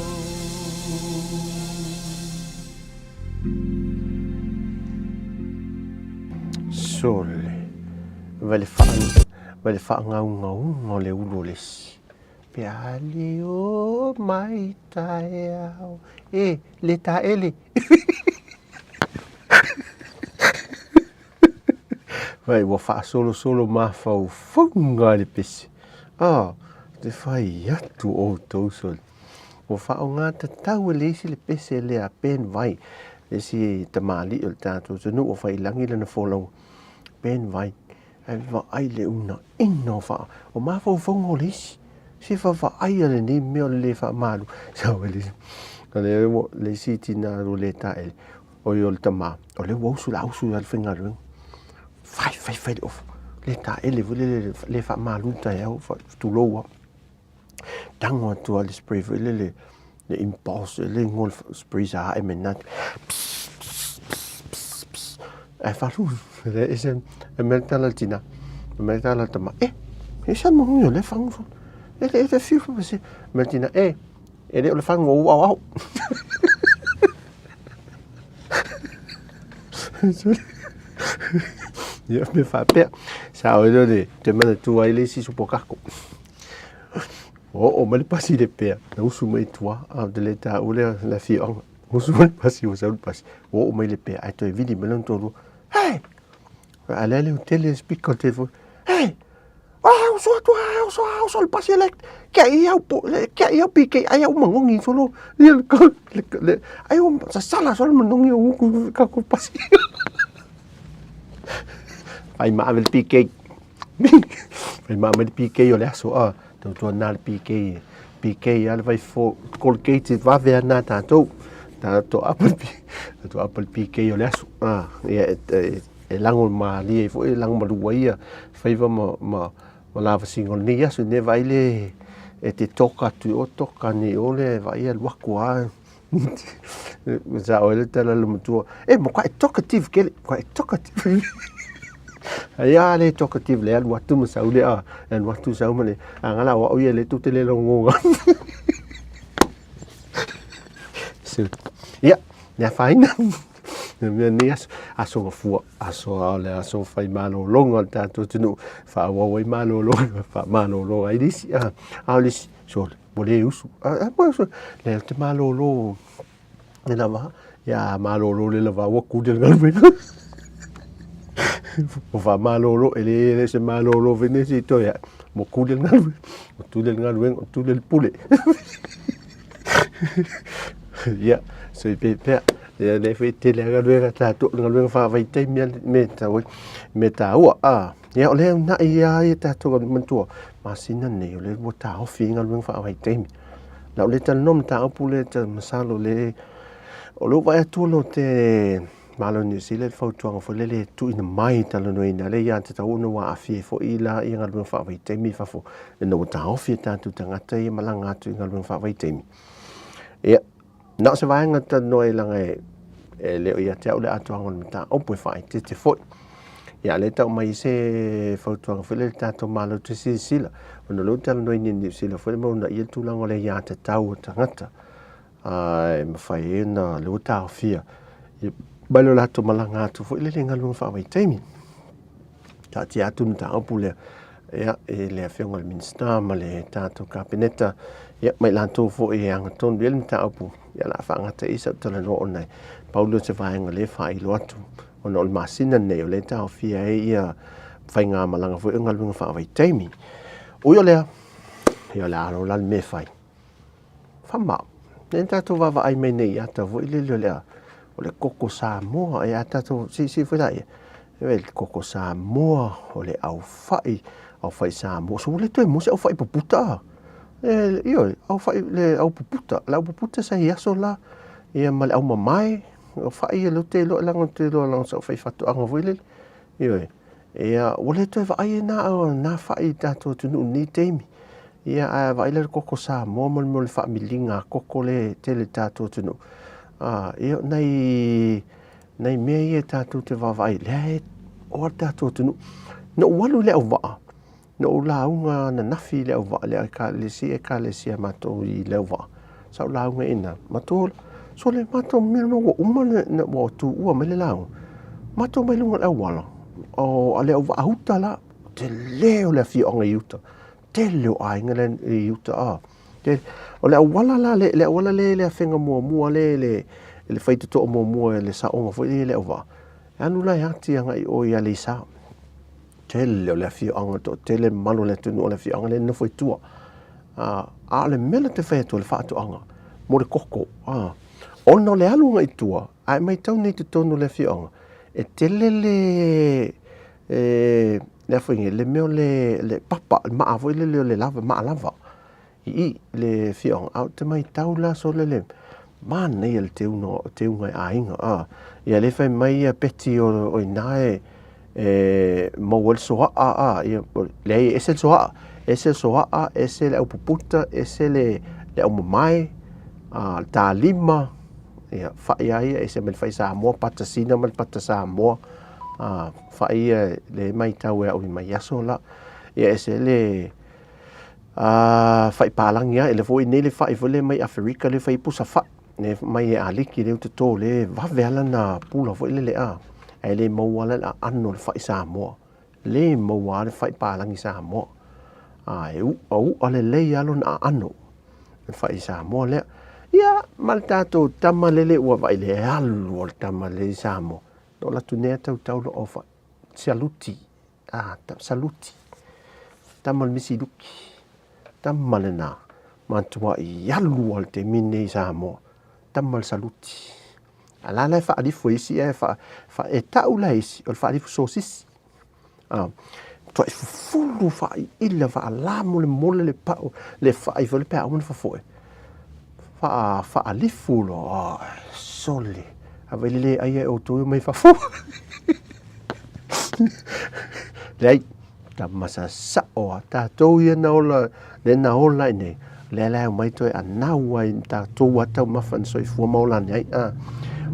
Sole. Vale fa ngau le ulo lesi. Pe ale o mai tai au. Le ta ele. Vai, wa fa solo ma fa funga le pesi. Te fai atu o tau sol. Wa fa o ngā tatau le isi le pesi le a pen vai. Le si te mali o le tātou tunu o fai langi le na folong. Pen vai. Ai va ai le una ino fa. O ma fa fongo le isi. Si fa ai le ni meo le fa malu. Sa le le si tina ro le ta e. O yo le tama. O le wausu la usu al finga ring. Fai of. Le ta e le fa malu ta e o tu loa. Tango tu al spray le impulse le ngol spray sa e menat. E fa lu. Le isen e mentala tina. E mentala tama. E san mo yo le fang so. E fiu fa se mentina e le fang o au. Ya me fa pe. Sa o le te mana tu ai le si su pokako. O me pasi de pe. Na usu mai tua a de leta o le la fi on. Usu mai pasi o sa pasi. O me le pe ai to vidi melon to. Hey! Ala le hotel speak au téléphone. Hey! O so le pasi le. Ke ia pique ai o mangongi solo. Le ai o sa sala solo mangongi o ka ko pasi. Ai ma vel pique. Ai ma me pique yo le aso to na le pique. Pique al vai fo colgate va ver na tanto. To apple pique yo le aso. E lango ma li e fo e lango ma luia. Faiva ma lava singol ni aso ne vai le e te toka tu o toka ni o le vai al wakua. Za o le tala le mutua. Mo quite talkative ke quite talkative. Ia le talkative le al watu ma sa ule en watu sa ma le ngala o ye le tu te le longo. So ya na fine. Ni aso fu aso le aso fai malo longo tanto tunu fa wa malo longo fa malo lo ai disi lis so bole usu le te malo lo le lava ya malo lo le lava wa ku del galve o fa malo lo ele se malo lo venesi to ya mo ku del galve o tu del pule ya so pe ya le fete le galve ta to galve fa vai te me ta wa ya ole na ya ta to mentua masina ne le bota o fi galve fa vai te la le ta nom ta pule ta masalo le o lo vai tu lo te malo ni sile fa tu fo le tu in mai ta lo ina le ya ta uno wa afi fo ila i galve fa vai te mi fa fo no ta o fi ta tu tanga te malanga tu galve fa vai te mi ya na se vai ngata noi langai le ia te ole atu ngon mata o poi fai te fo ya le ta mai se fo tu ang fele ta to malo te sila ono lo ta noi ni sila fo mo na ia tu lango le ia te tau tangata ai ma fai na lo ta fia balo la to malanga tu fo le ngalung fa vai taimi ta ti atu ta o pule ya le fe ngol minsta ma le ta to kabineta ya mai lanto fo e ang ton bel ta opu ya la fa ngata isa to le no onai paulo se vai ngale fa i lo atu ono el masina ne le ta o fia e ia fai nga malanga fo ngalung fa vai taimi o yo le ya la lo la me fai fa ma ne ta to va ai me ne ya ta vo ile le o le koko Samoa e ata to si fo dai e koko Samoa o le au fai Samoa so le to mo se au fai puputa io au fai le au puputa sa ia so la ia mal au mamai o fai le te lo lang so fai fatu anga voile io ia o le to va ai na fai tato tu ni temi ia vai le koko Samoa mo le familinga koko le tele tato tu Ia nei mea ia tātou te wawai. Lea o tātou tunu. No walu lea waa. No launga na nafi lea waa. Lea ka lesia matou i lea waa. Sau launga ina. Matou, so le matou mea no umane na wa tu ua mele launga. Matou mai lunga lea wala. O lea waa huta la. Te leo lea fionga i uta. Te leo ainga lea i uta. O lea wala la lea wala lea whenga mua le whaituto o mua le saonga fwoi lea waa. Anu lai hati anga i o ia le sa. Tele o le fionga to tele malo le tunu o le fionga le na fwoi tua. A le mele te whaitu le whaatu anga. Mo le koko. Ono le alunga i tua. Ai mai tau ni te tonu le fionga. E tele le fwingi le meo le papa. Maa fwoi le lava. Maa lava. I le fionga. Au te mai tau la so le mana ia le te unga a inga. Ia le whai mai peti o inae mau le soa le ese soa ese le au puputa ese le au mamai ta lima ia whai ai ese me whai Samoa patasina me pata Samoa whai le mai tau e au i mai aso la ia ese le whai palangi ia ele fo nei le whai vole mai Afrika le whai pusa whai ne mai aliki le te to le vavela na pula fo le ai le mawala la anno le fai Samoa le mawala le fai palangi Samoa ai au ale le alo na anno le fai Samoa le ia maltato tamalele ua vai le alu o tamalele Samoa no la tunea tau lo ofa saluti saluti tamal misiduki tamalena mantua i alu o te mine Samoa tamal saluti. Ala la fa alifu isi fa e taula isi o fa alifu sosis. To e fulu fa illa fa alamu le mole le pao le fa i vole pa un fa foi. Fa alifu lo sole. Avele ai o to mai fa fu. Lei tamasa sa o ta to ia na ola le na ola ne. Le mai to anaua in Tautua tau mafan soifua maulani ai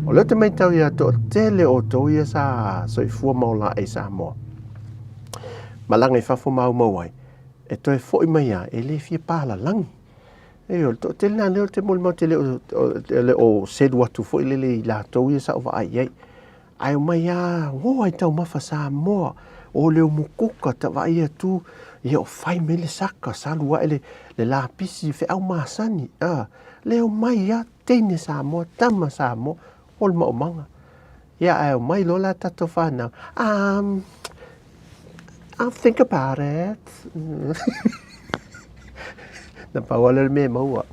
o le te mai tau ia to tele o to ia sa soifua maula ai Samoa malanga i fafo mau ai e to e foi mai ia e le fie pala langi e o to tele na leo te mol mau tele o sedu atu foi le la to ia sa ova ai ai mai ia o ai tau mafa Samoa o leo mukuka ta vai atu ia o fai mele saka salua ele le lapisi fe au masani leo mai ia tene Samoa tama Samoa o le maumanga ia ai mai lola tato whanau I'll think about it na pawala le me maua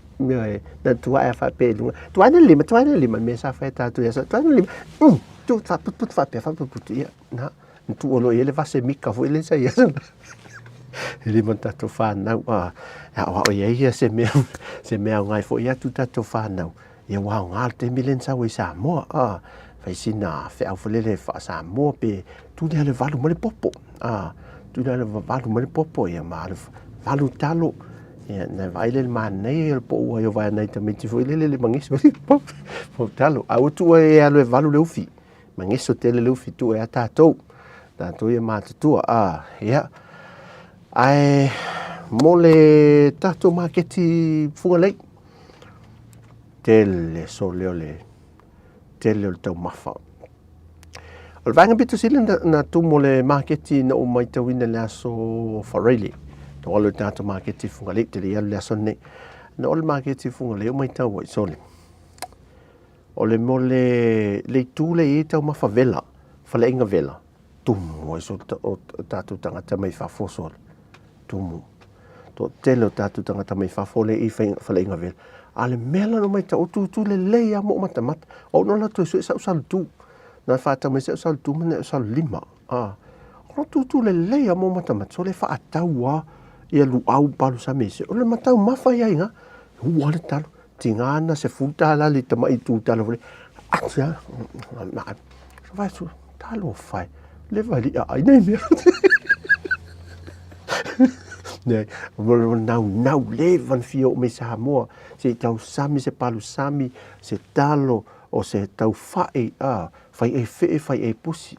na tua e fa pelunga tuana lima me sa fa tatu ia tuana lima tu fa put ia na tu lo ele va se mika fu ele sa ia ele monta to whanau o ia se mea ngai fo ia tu tato whanau ia wao ngal te milen sa wai Samoa fai sina fe au folele fa Samoa pe tu le valu mo le popo tu le valu mo le popo ia ma valu talo ia na vai le manei el po ua ia vai nei tamiti fo le mangiso po talo au tu ia le valu le ufi mangiso tele le ufi tu e tatou ia matatua ia ai mole tato marketi fungalei tele so le tele o tau mafa o le vanga bitu sila na tu mole marketi na o mai tawina le aso farele to alo tato marketi fungalei tele ia le aso ne na o le marketi fungalei o mai tau wai sole o le mole le tule i tau mafa vela fale inga vela tumu so tato tangata mai fafosol tumu to tele tato tangata mai fafole i fale inga vela ale mela no mai tau tu le leia mo mata o no la to sa tu na fa mai sa tu me sa lima o tu le leia mo mata so le fa ataua ia lu au palu sa mese o le mata mafa ia inga ua le talo tingana se futa la li tama i tu talo vole atia na vai su talo fai le vai ai nei Nei, nau le van fio me Samoa, se tau sami se palu sami, se talo o se tau fai fai e fe fai e pusi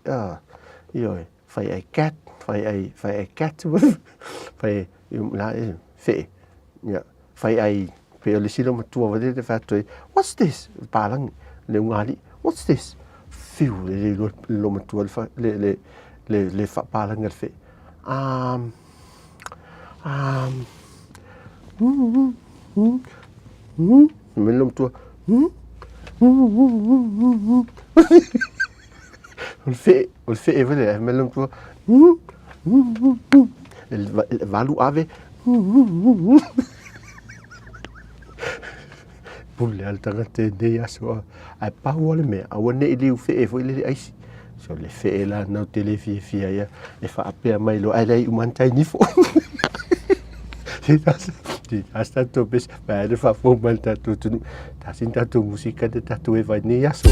io fai e cat, fai e cat, fai la fe, ya fai ai pe le silo matua vade de fatto, what's this? Palang le ngali, what's this? Fiu le lo matua le fa palang al fe. Melum tua. O fe e vele, melum tua. El valu ave. Pulle al tangate de aso ai pau le me, awane i liu fe e foi le aisi. So le fe e la nau te le fia ia, le fa apea mai lo ai lei umantai nifo. Hasta tu bes, pada fa fo mal tatu tu, tasin tatu musika de tatu e vai ni aso.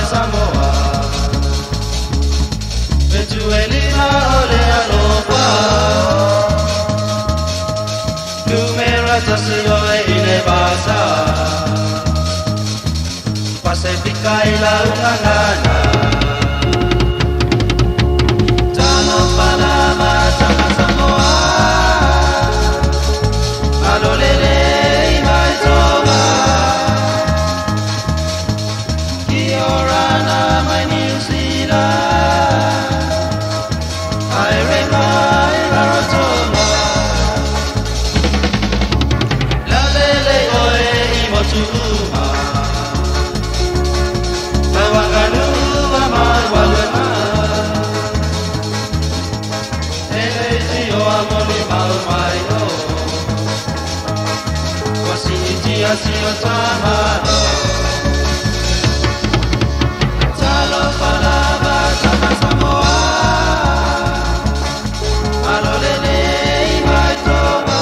Samoa Venezuela ole alofa Numera tasio ile basa Pacifica ila ungangana Tano palama Talo palava sama Samoa Alolele mai toba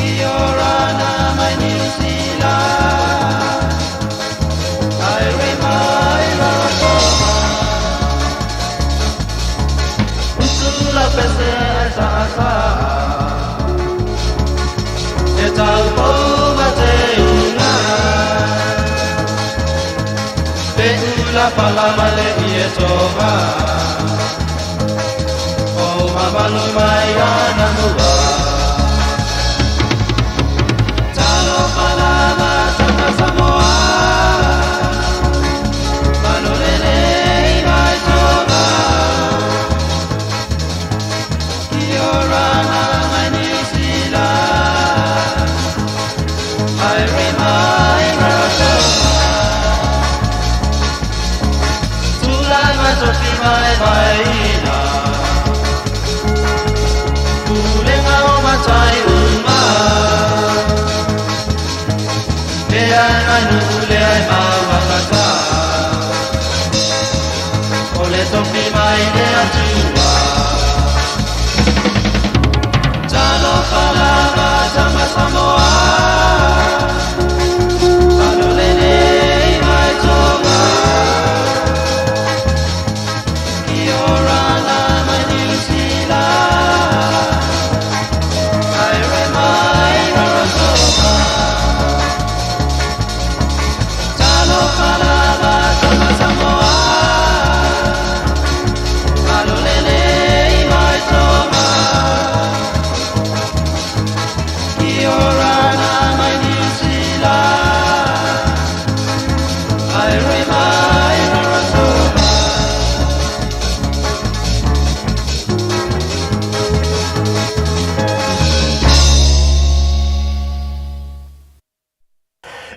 Iorana mai New Zealand Ai re mai Rarotonga Usula pese sa sa E taupo mateuna Peula palama le ietoba O mabalu mai ana mua Talo palama sama Samoa Malolele mai toba Iorana mai New Zealand Ai re mai Rarotonga Sofi mai maina Kulenga o matai uma E ai nule ai mawakata Ole sofi mai ne atua Talo palava sama Samoa Alolele mai toba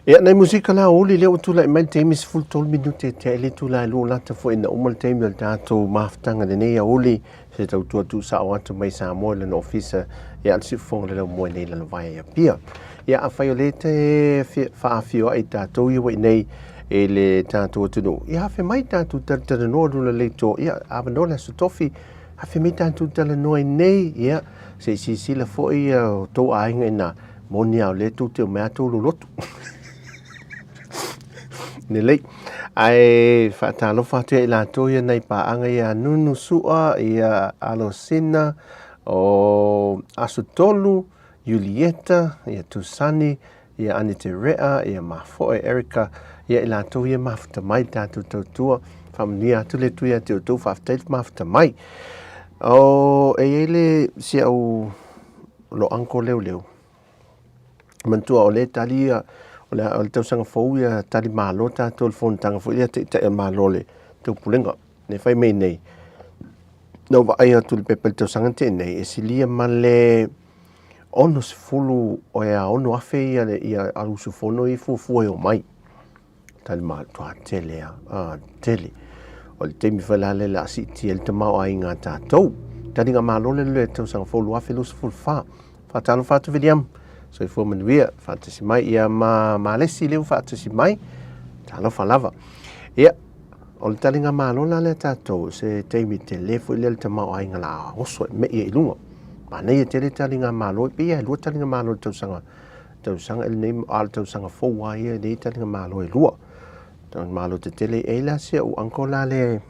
Ia nei musika la oli leo tula mai temi se full 12 minute te ele tula lo lata fo ina umal temi al dato maftanga de nei oli se tautua tu sa watu mai Samoa le officer ia al sifong le mo nei la vai ia pia ia a faiolete fa afio ai dato ia we nei ele dato tu ia fe mai dato tata no le to ia avanola su tofi a fe mai dato tala no nei ia se si la fo ia to ainga ina monia le tu te me to lo lotu Nilei ai fatalo fatu e la toia nei paanga ia nunu sua ia alosina o asutolu Julieta ia Tusani ia Aniterea ia Mafoe Erika ia la toia mafta mai tatu Tautua famnia tu le tuia te tu faftel mafta mai o ele si au lo anko leu mantua o le talia o le tausanga fau ia tali malo tātou le whonutanga fau ia te malo le tau pulenga. Ne whai mei nei. Nau wa aia tu le pepe le tausanga te nei. E silia ma le ono se fulu o ea ono afe ia alusu fono i fuafua o mai. Tali malo tua tele a tele. O le teimi whalale la si ti el te mau ai ngā tātou. Tali ngā malo le tausanga fau lu afe lusu fulu wha. Whatalo whatu vidiam. So ifo manuia fatasi mai ia ma lesi leu fatasi mai talo falava ia o le talinga malo la le tatou se teimi te lefo ile le tamau ai ngala oso me ia ilunga ma nei te le talinga malo pe ia lu talinga malo tausanga el nei al tausanga fo wa ia nei talinga malo e lua tan malo te tele e la se o ankola le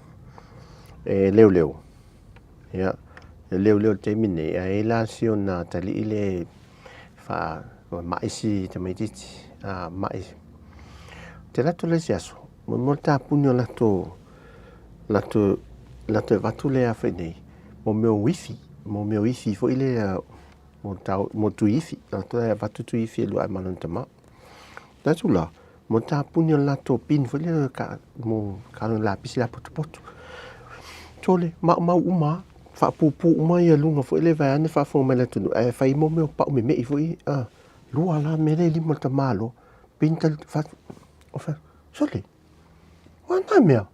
leu ia leu teimi nei e la se ona tali ile fa maisi te maititi maisi te lato le siaso mo ta punyo lato vatu le a nei mo meu wifi fo ile mo tu wifi lato e vatu tu wifi lu ai manon tama lato la mo ta punyo lato pin fo ile ka mo kalo la pisi la potu tole ma uma fa pupu uma ia lunga fo ile vai ane fa fo mele tunu e fai mo me pa me fo i lua la mele limo ta malo pintal fa ofa sole wana mea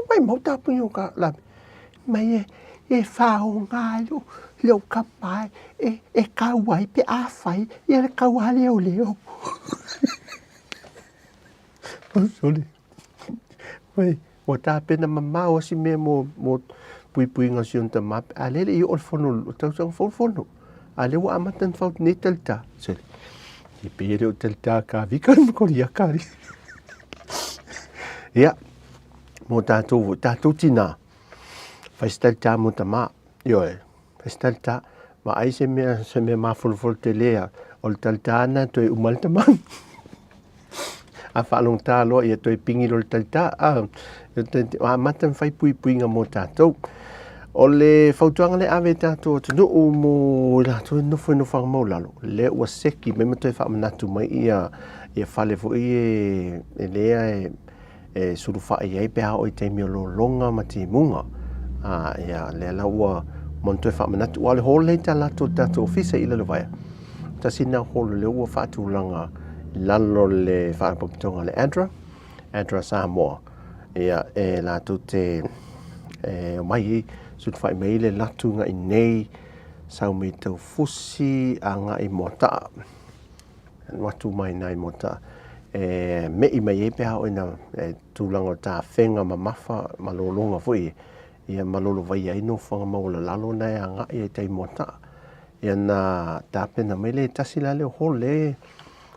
mai mo ta punyo ka la mai e whao ngālo, leo ka pai, e kauai pe a whai, e le kaua leo leo. Sorry. Wai, o tā pena mamau si mea mo pui ngā si on ta mape, a lele i o fono, o tau sang fono. A le wa amatan faut ne telta. Sorry. I pere o telta ka vika mkori a kari. Ia, mo tātou tina. Faistelta mo ta ma. Ioe, faistelta, ma ai se mea mafol te lea. O le telta ana toi umal ta man. A whaalong tā loa ia toi pingi lo le telta. A matan fai pui nga mo tātou. O le fautuanga le ave tātou tunu o mo la tu no foi no fang mo lalo. Le ua seki me me toi fa manatu mai ia fale fo e lea e suru fa ia pe o te mi lo longa mati munga. Ia le la ua mon toi fa manatu o le hole ta la tu tātou ofisa ila le vai. Ta sina hole le ua fa tu langa lalo le fa poptonga le Andra Samoa. Ia la tu te mai sut fai mai le latu nga i nei sau me tau fusi a nga i mota watu mai nai mota me i mai e pe hao ina tūlanga tā whenga ma mafa malolonga fui ia malolo vai ai no whanga maula lalo nei a nga i tei mota ia na tāpena mai le tasila le hole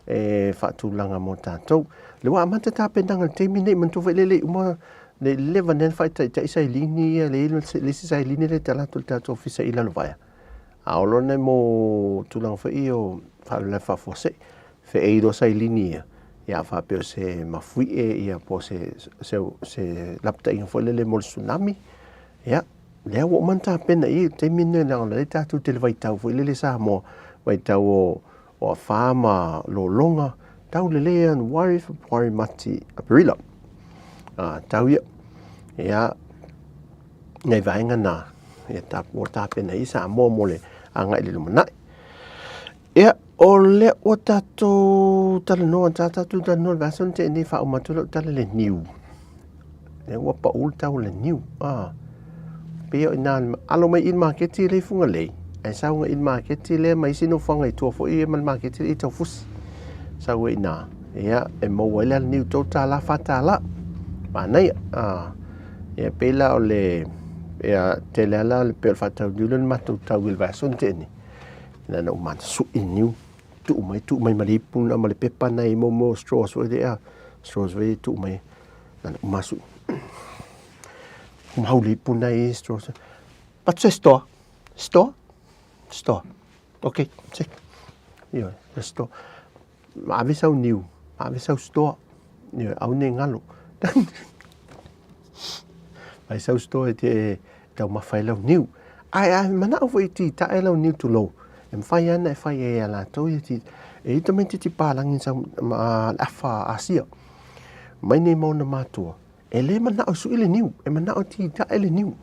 whaatūlanga mo tātou le wa amata tāpena nga te mine mantu vai lele uma le leva nen fai ta isa lini le isa lini le tala tu ta ofisa ila lo vai a lo ne mo tu lang fa io fa le fa forse fe e do sai lini ya fa pe se ma fui ia po se lapta in fo le mo tsunami ya le wo man ta pena i te mine na le ta tu te vai tau fo le sa mo vai tau o fama lo longa tau le Ianuari for mati aprila tau ia nei vainga na ia ta pena i sa mo le anga i le mana ia o le o tatou tala no tatou tala no vason te ni fa o matulo tala le new le o pa ul tau le new pe ina alo mai in market le funga le ai sa nga in market le mai sino fanga i to fo i man market i to fus sa we na ia e mo wala new total la fatala panai ia pela o le ia telala le pel fatau dulen matu tau il vason te ni na no man su iniu tu mai maripu na male pepa nei mo straws o de straws ve tu mai na masu mauli punai straws but store okay check io store avisa new avisa store io au ne ngalo ai sau store te tau mawhai lau niu. Ai, mana au fai ti tae lau niu tu lau. E mwhai ana e whai e ala tau i ti. E ita mai ti pālangi sa awha asia. Mai nei mauna mātua. E le mana au su ile niu. E mana au ti tae le niu.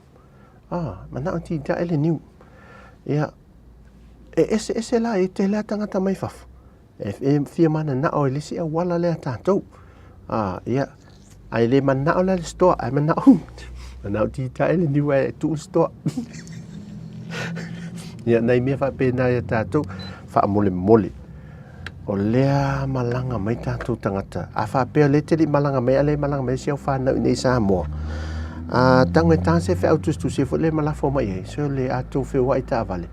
Mana au ti tae le niu. Ia. E ese la e te lea tangata mai whafu. E fia mana na au e lisi a wala lea tātou. Ia. Ai le mana au le store. Ai mana au. Mana ti tae le niu e tu store. Ia nei mea wha pēnā ia tātou wha mole. O lea malanga mai tātou tangata. A wha pēa le te li malanga mai, le malanga mai siau whanau nei Samoa. Tango e tāse wha autustu se fo le malafo mai hei. So le atou whewha i tā vale.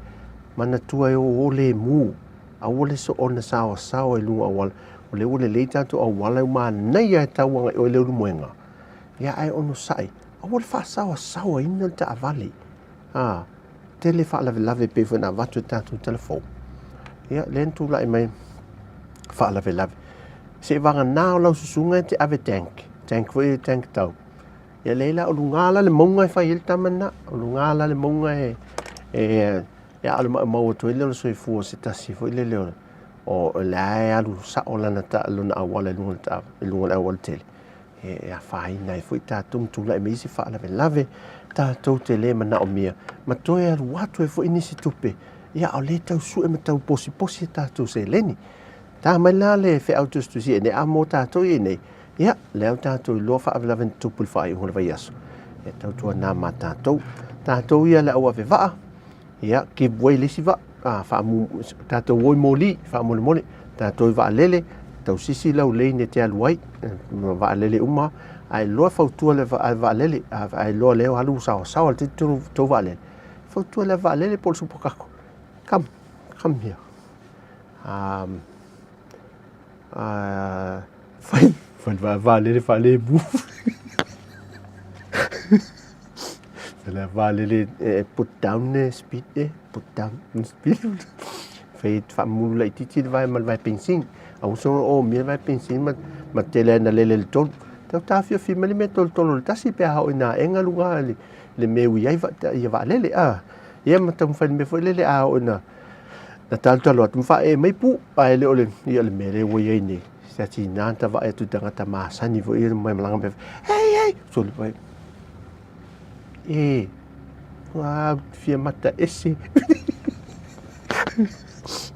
Mana tua e o le mū. A ole so ona sao e lunga awala. O le ole le tātou awala ma nei ai tauanga o le uru moenga. Ia ai ono sai. A ole wha sao ina ta avale. Tele wha lave pe fo na watu tātou telefon. Ia len tu lai mai wha lave. Se wanga nao lau susunga te ave tank. Tank tau. Ia leila o lungala le monga e whai il tamana. O lungala le monga ia alu mau to ile so fu se tasi fo ile leo. O la alu sa o lana ta luna awala lunga awal tele. Ia whai nai fo tātou tu lai mai si wha lave. Tātou te le mana o mia. Ma toe aru watu e fo inisi tupe. Ia o le tau su e ma tau posi tātou se leni. Tā mai la le fe autostu si e ne a mo tātou i nei. Ia, leo tātou i loa wha avilaven tupul whai hona vai aso. E tautua nā ma tātou. tātou ia le aua whewaa, ia ke buai lesi wa, tātou oi moli, whaamole, tātou wa lele, tau sisi lau lei ne te aluai, wa lele uma, ai loa fautua le wa lele, ai loa leo halu sawa, te tau wa lele. Fautua le wa lele pol supokako. Come here. Va lele bu. Va lele put down speed, put down speed. Fai famulu lai titi vai mal vai pensing. Au so o mi vai pensing ma tele na lele tol. Tau tafio fi mali me tol tasi pe ha ina enga lunga le mewi ai va lele ia matang fa me foi lele ona. Na talo atu fa mai pu ai le ole ia le mere wo ye ni. Sa ti na ta va tu tanga ta ma sa ni vo ia mai malanga be. Hey so le vai. Wa fia mata esse.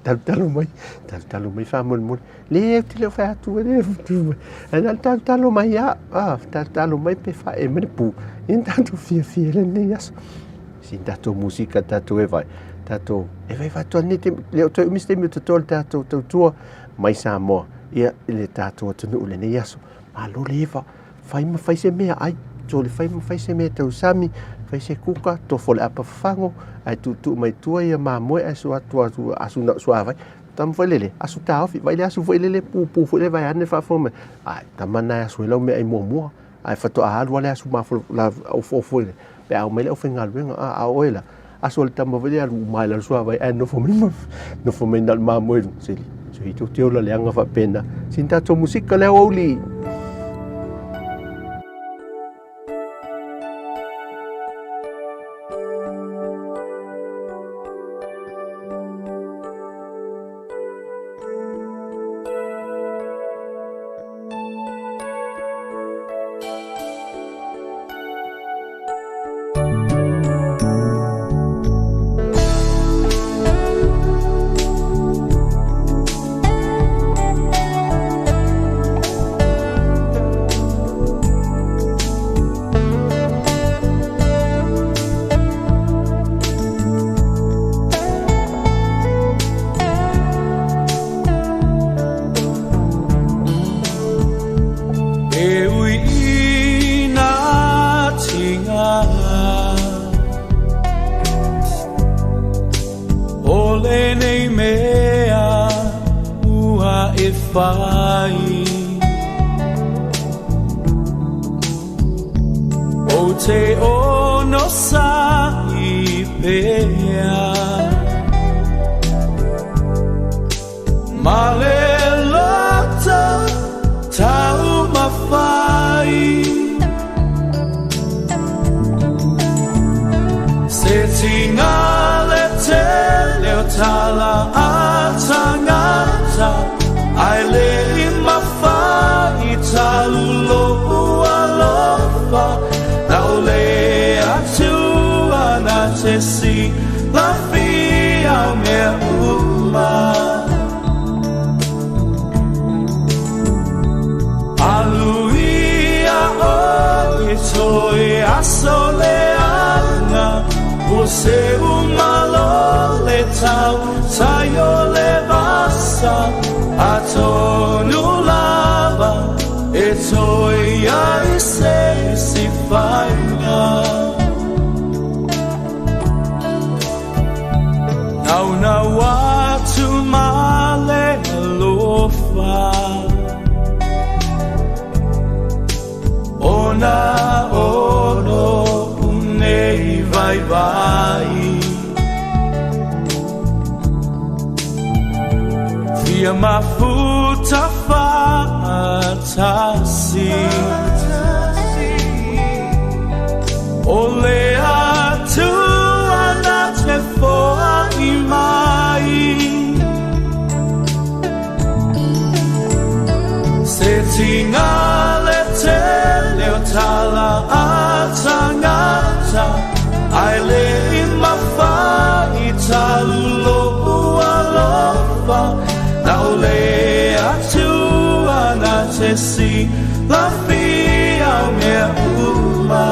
Talo mai fa mon le ti le fa tu le tu ana talo mai ya talo mai pe fa me pu in tanto fia le ni yas sin tato musica tato e vai fa tu ni le to mi stai mi to tato tua mai Samoa ia le tato tu le ni yas ma lo leva fai se me ai to le fai se me tau sami fai se kuka to fole apa fango ai tu mai tua ia ma mo ai so atu asu na so vai tam foi lele asu ta vai le asu foi lele pu foi le vai ane fa fome ai tamana asu lo me ai mo ai fa to a wale asu ma la o foi pe au mele o fengal venga a oela asu tam vai le mai la so vai no fome na ma mo seli so i tu tio la leanga fa pena sinta to musica le oli mafuta fatasi ole atu anate for imai setingale tele otala atangata aile imafa italulo ualofa naule atu anatesi la fia me uma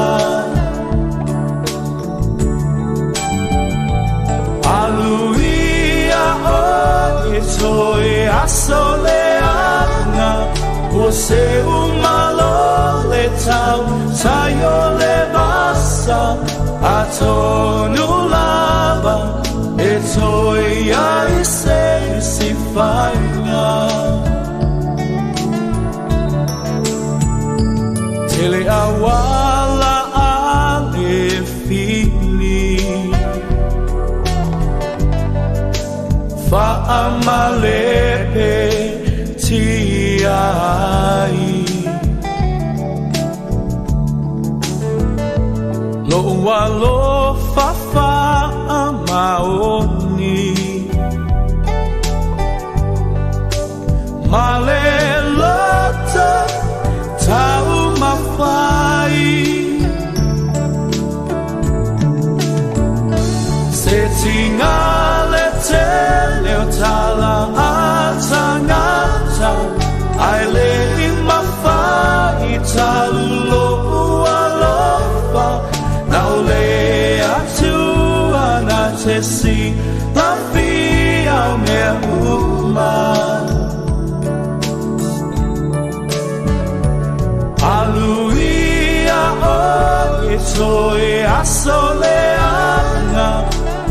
toi asoleanga o se umalo le tau tayo le basa atonu lava e toi ai se si fainga tele awala ale fili fa amalepe tiai lo walo fa amaoni male lota tau mafai se tingale te leo tala atangata ai le mafai talu alofa nau le atu ana te si la fia me uma aluia o e toi asoleanga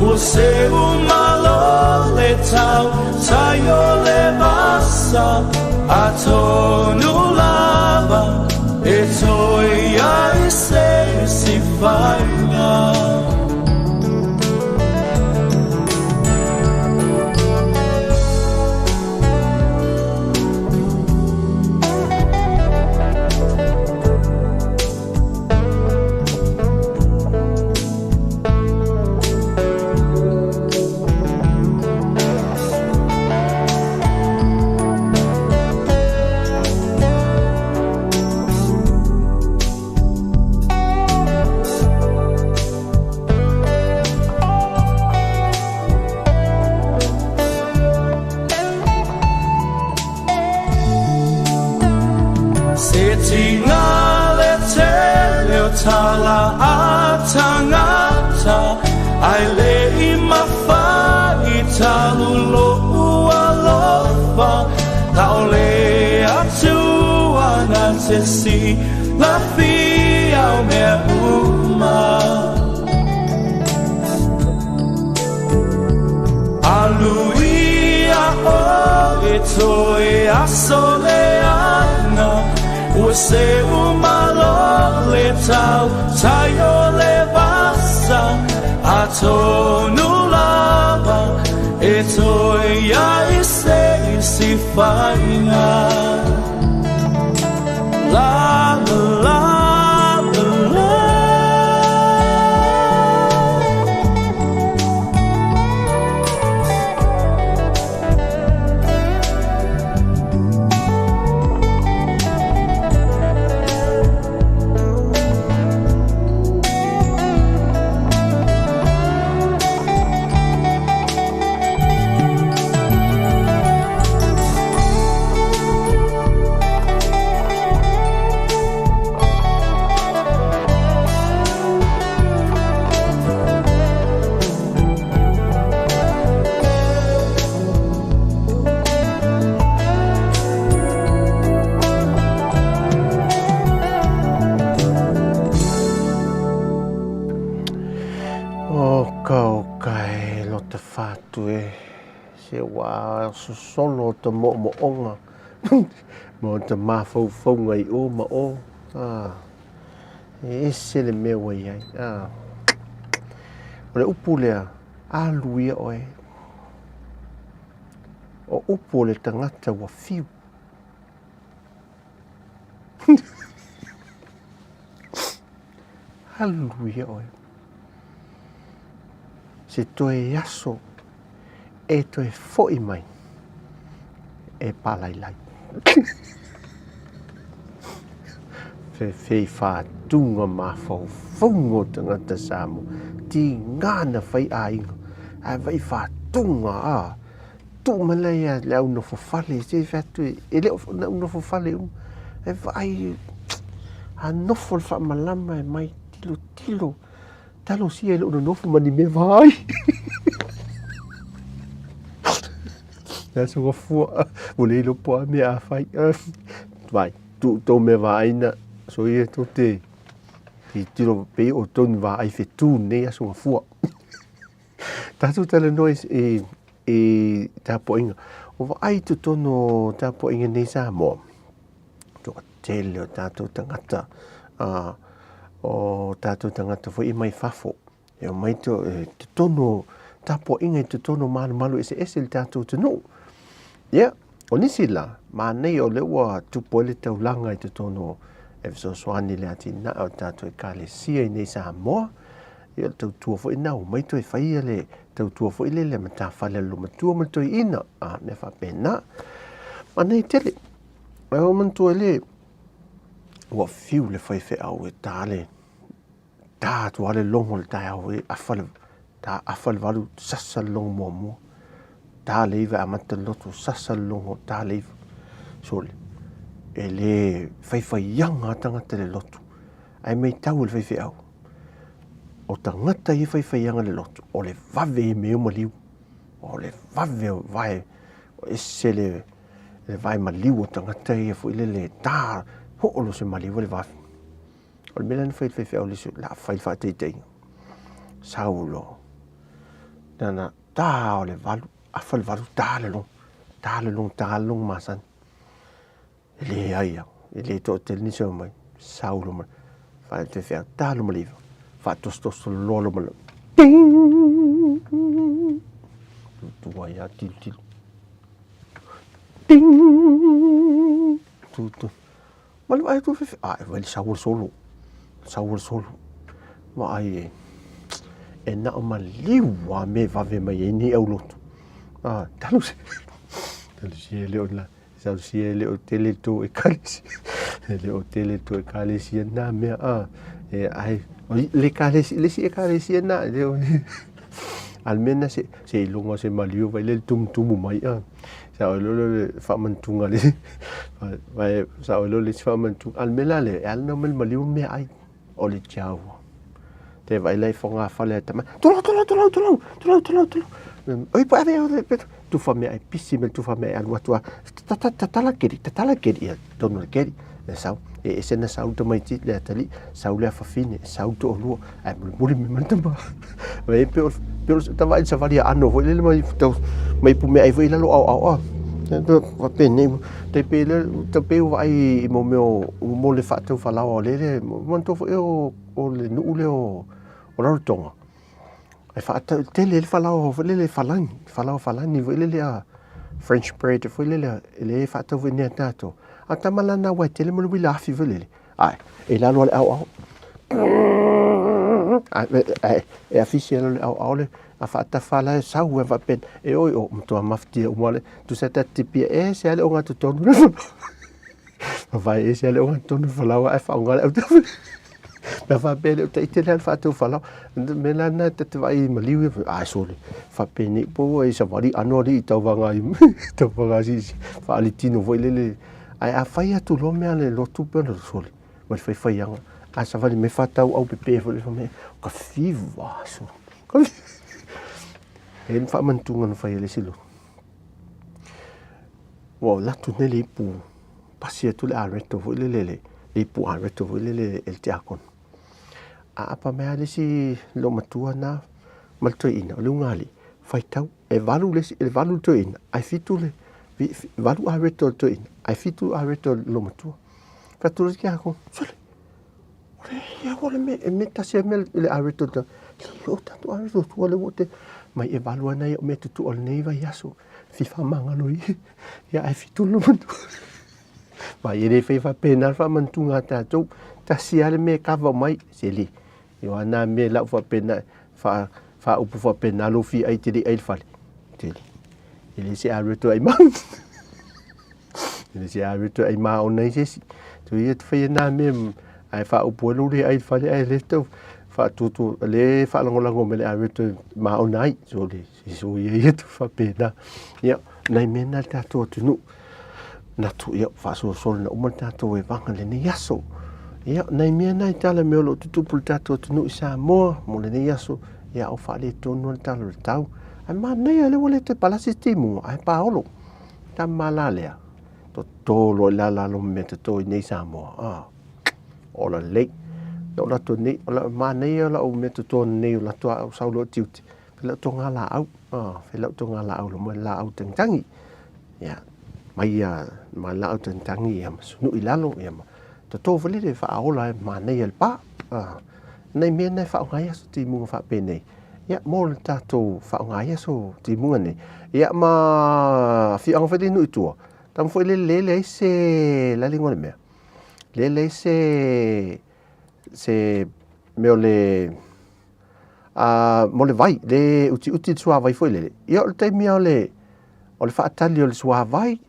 o se umalo le tau tayo le basa atonu lava e toi ai se si fainga tala atangata ai le mafai talu lo alofa nau le atu ana te si la fia me uma aluia o e toi asoleana o se umalo le tau tayo le basa atonu lava e toi ai se si fainga la la se wa solo te mo onga mo te mafou ngai o ma o e se le me wa ai o upulea a luia oe o upole tangata wa fiu a luia oe se toe yaso e toe foi mai e palailai fe fa tunga ma fongo tangata Samoa ti ngana fai ainga a vai fa tunga tu malaya le no fale se fatu ele no fale e vai a no fa malama mai tilo talo si ele no mani me vai na so fua o le lo po me a fai vai tu to me vai na so ye to te ti tiro pe o ton va ai fe tu ne a so fua ta tu tele noise e ta po inga o va ai tu tono ta po inga nei sa mo to tele o ta tu tangata o ta tu tangata fo i mai fafo e o mai to tu tono ta po inga tu tono malu ese il ta tu no ya o nisi la ma nei o le wa tu po le tau langa i tu tono e so swani le ati na o ta tu kale sia nei sa mo ia tautua foʻi nau mai toe faia le tautua foʻi le matafale lo matua ma toe ina me faapena manei tele ai o mantua le ua fiu le faifeʻau e tale tatua le logo le taeao e afa le valu sasa le logo muamua taleiva amata le loto sasa le logo taleiva sole e le faifaiaga tagata le loto ai mai tau le faifeʻau o tangata i faifaiaga le loto o le vave i mea maliu o le vave vai o ese le vai maliu o tangata ia foʻi le tā hoʻolo se maliu le vave o le mea lana faifeʻau le la fai faateiteiga saulo nana tā o le valu afa le valu tā le logo masani e lē aia e lē toʻatele nisi mai saulo ma faifeʻau tā lo maliva faatostosto lolo ma ting tutua ia tilu ting tutu ma le ai tu fe vai le saulo solo ma ai e na o ma liua me vave mai e ni au lotu talu si le o la sau si le o tele to e kalisi le o tele to e kalisi na me e ai le si e kalesi na almena se ilunga se maliu vai le tumtumu mai sa o le famantunga le vai sa o le famantunga almena le alno mel maliu me ai o le chau te vai le fonga fale tama tolo oi pa ave tu fa me ai pissime tu fa me al watua tatala kedi tonu kedi le sau e sena sau to mai ti le atali sau le fafine sau to lu ai muli me mantamba vai pe tava in savaria ano foi le mai pu me ai foi la lo au to va pene te pe vai mo le fa to fa la o le monto foi o le nu le o tonga ai fa te le fa la o le falani voi le French bread foi le fa to venia tato atamala na wa tele mo wila fi vele ai e la lo au e official au le a fa fala sa u va pen e oi o to mafti o mole tu sa tipi e se ale o ngatu tonu vai e se ale o ngatu tonu fala wa fa ngala na fa pen te tele fa to fala me la na te vai maliu sole fa pen po e sa vari anori to vanga to vanga si fa alitino voi le ai a fai atu lo mea le lotu pe le sole ma fai faianga a sa vale me fatau au pepe fo le me ka fiva so e fa mantunga no fai le silo wo la tu ne le pu pasia tu le areto fo le pu areto fo le el tiakon a pa me ale si lo matua na malto ina le ngali fai tau e valu to ina ai fitu le valu areto to ina ai fitu areto lo matua ka tu ki ako sole ya wala me tasia me le areto to lo tanto areto to le wote mai e valu ana yo me tu ol nei vai aso fifa manga lo ya ai fitu lo matua mai e fai fa pena fa mantunga tatou tasia le me ka va mai seli yo ana me la fa pena fa upu fa pena lo fi ai tiri ai fale tiri ele se areto ai mang ele se areto ai ma ona sesi tu ia fa na me ai fa upu lo le ai fale ai le to fa tu le fa lango me le areto ma ona ai so le so ia tu fa pena ya nai me na tatou tunu na tu ia fa so na o mata to e vanga le ni yaso ia nai me na tala me lo tu pul tatou tunu sa mo le ni yaso ia o fa le tonu talo tau ai ma nei ale wole te palasi timu ai paolo Tamalalea. Tolo la lo me to nei Samoa. Ola lei. Ola to nei ola manei ola o me to nei ola to saulo tiuti. Pela to ngala au. Pela to ngala au lo mo la au tangi. Ya. Mai ma la au tangi ya sunu ilalo ya. To vele de fa ola manei el pa. Nei me nei fa ngai so ti mu fa pe nei. Ya mo ta to fa ngai so ti mu nei. Ya ma fi ang fa de nu tu. Tam foi le se la lingua me. Le se meo le mo le vai le uti sua vai foi le. Ia o te mea o le faatali o le sua vai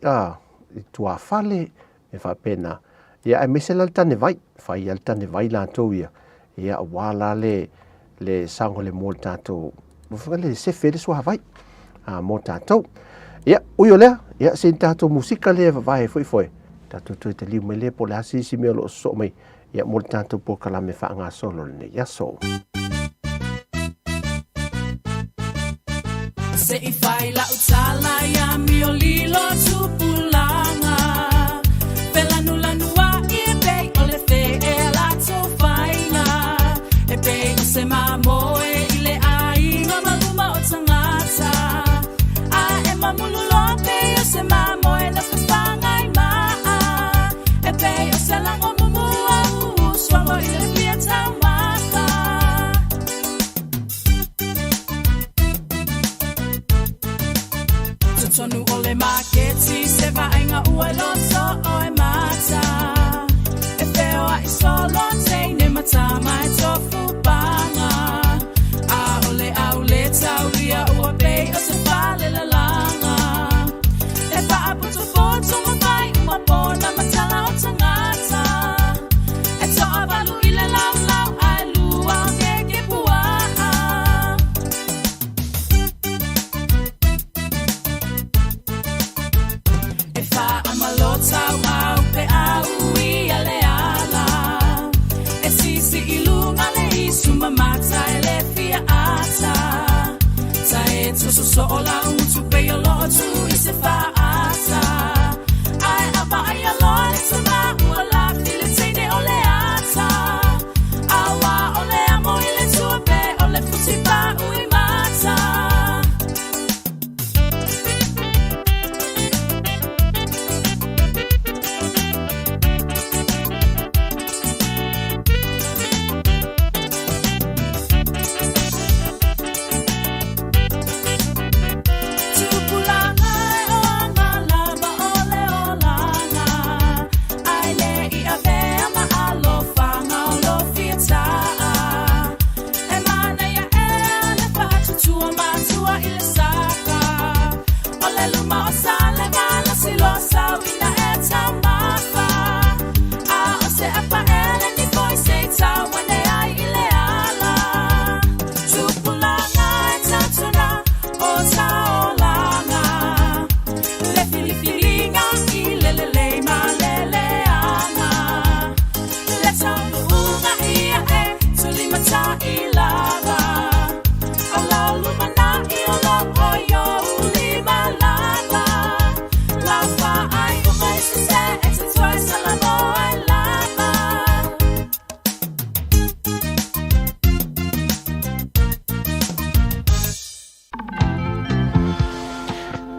tua fale e fa pena. Ia e mese la tane vai, fai al tane vai la to ia. Ia wala le sango le mo tato. Mo fa le se fere sua vai. Mo tato. Ia uyo lea, ia se tato musika le vai foi. Tato te liu me le po le hasi si me lo so mai. Ia mo tato po kala me fa nga solo ne ia so. Se I fai la utala ya mi o lilo tupulanga. Pela nula nua I bei o le fe e la to faina. E bei o se mamoe I le ai ma maluma o tangata. A e mamulu lope o se mamoe na fafangai maa. E bei o se lango mumua swalo I le fia taumata. Tonu o le maketi se vaenga ua loto o e mata. E feo a I solo teine matama e tofu panga. A ole au le tauria ua bei o se fale la langa. E pa aputo foto ma vai ua pona matala o tangata. E to avalu I le lau lau a lua o ke pua. Tau au pe au I ale ala. E sisi I lunga le isu mamata e le fia ata. Ta e toso so o la utu pe o lotu I se fa ata. Ai apa ai alo le tuma ua la file teine o le ata. Awa o le amo I le tua pe o le futi pa ui mata.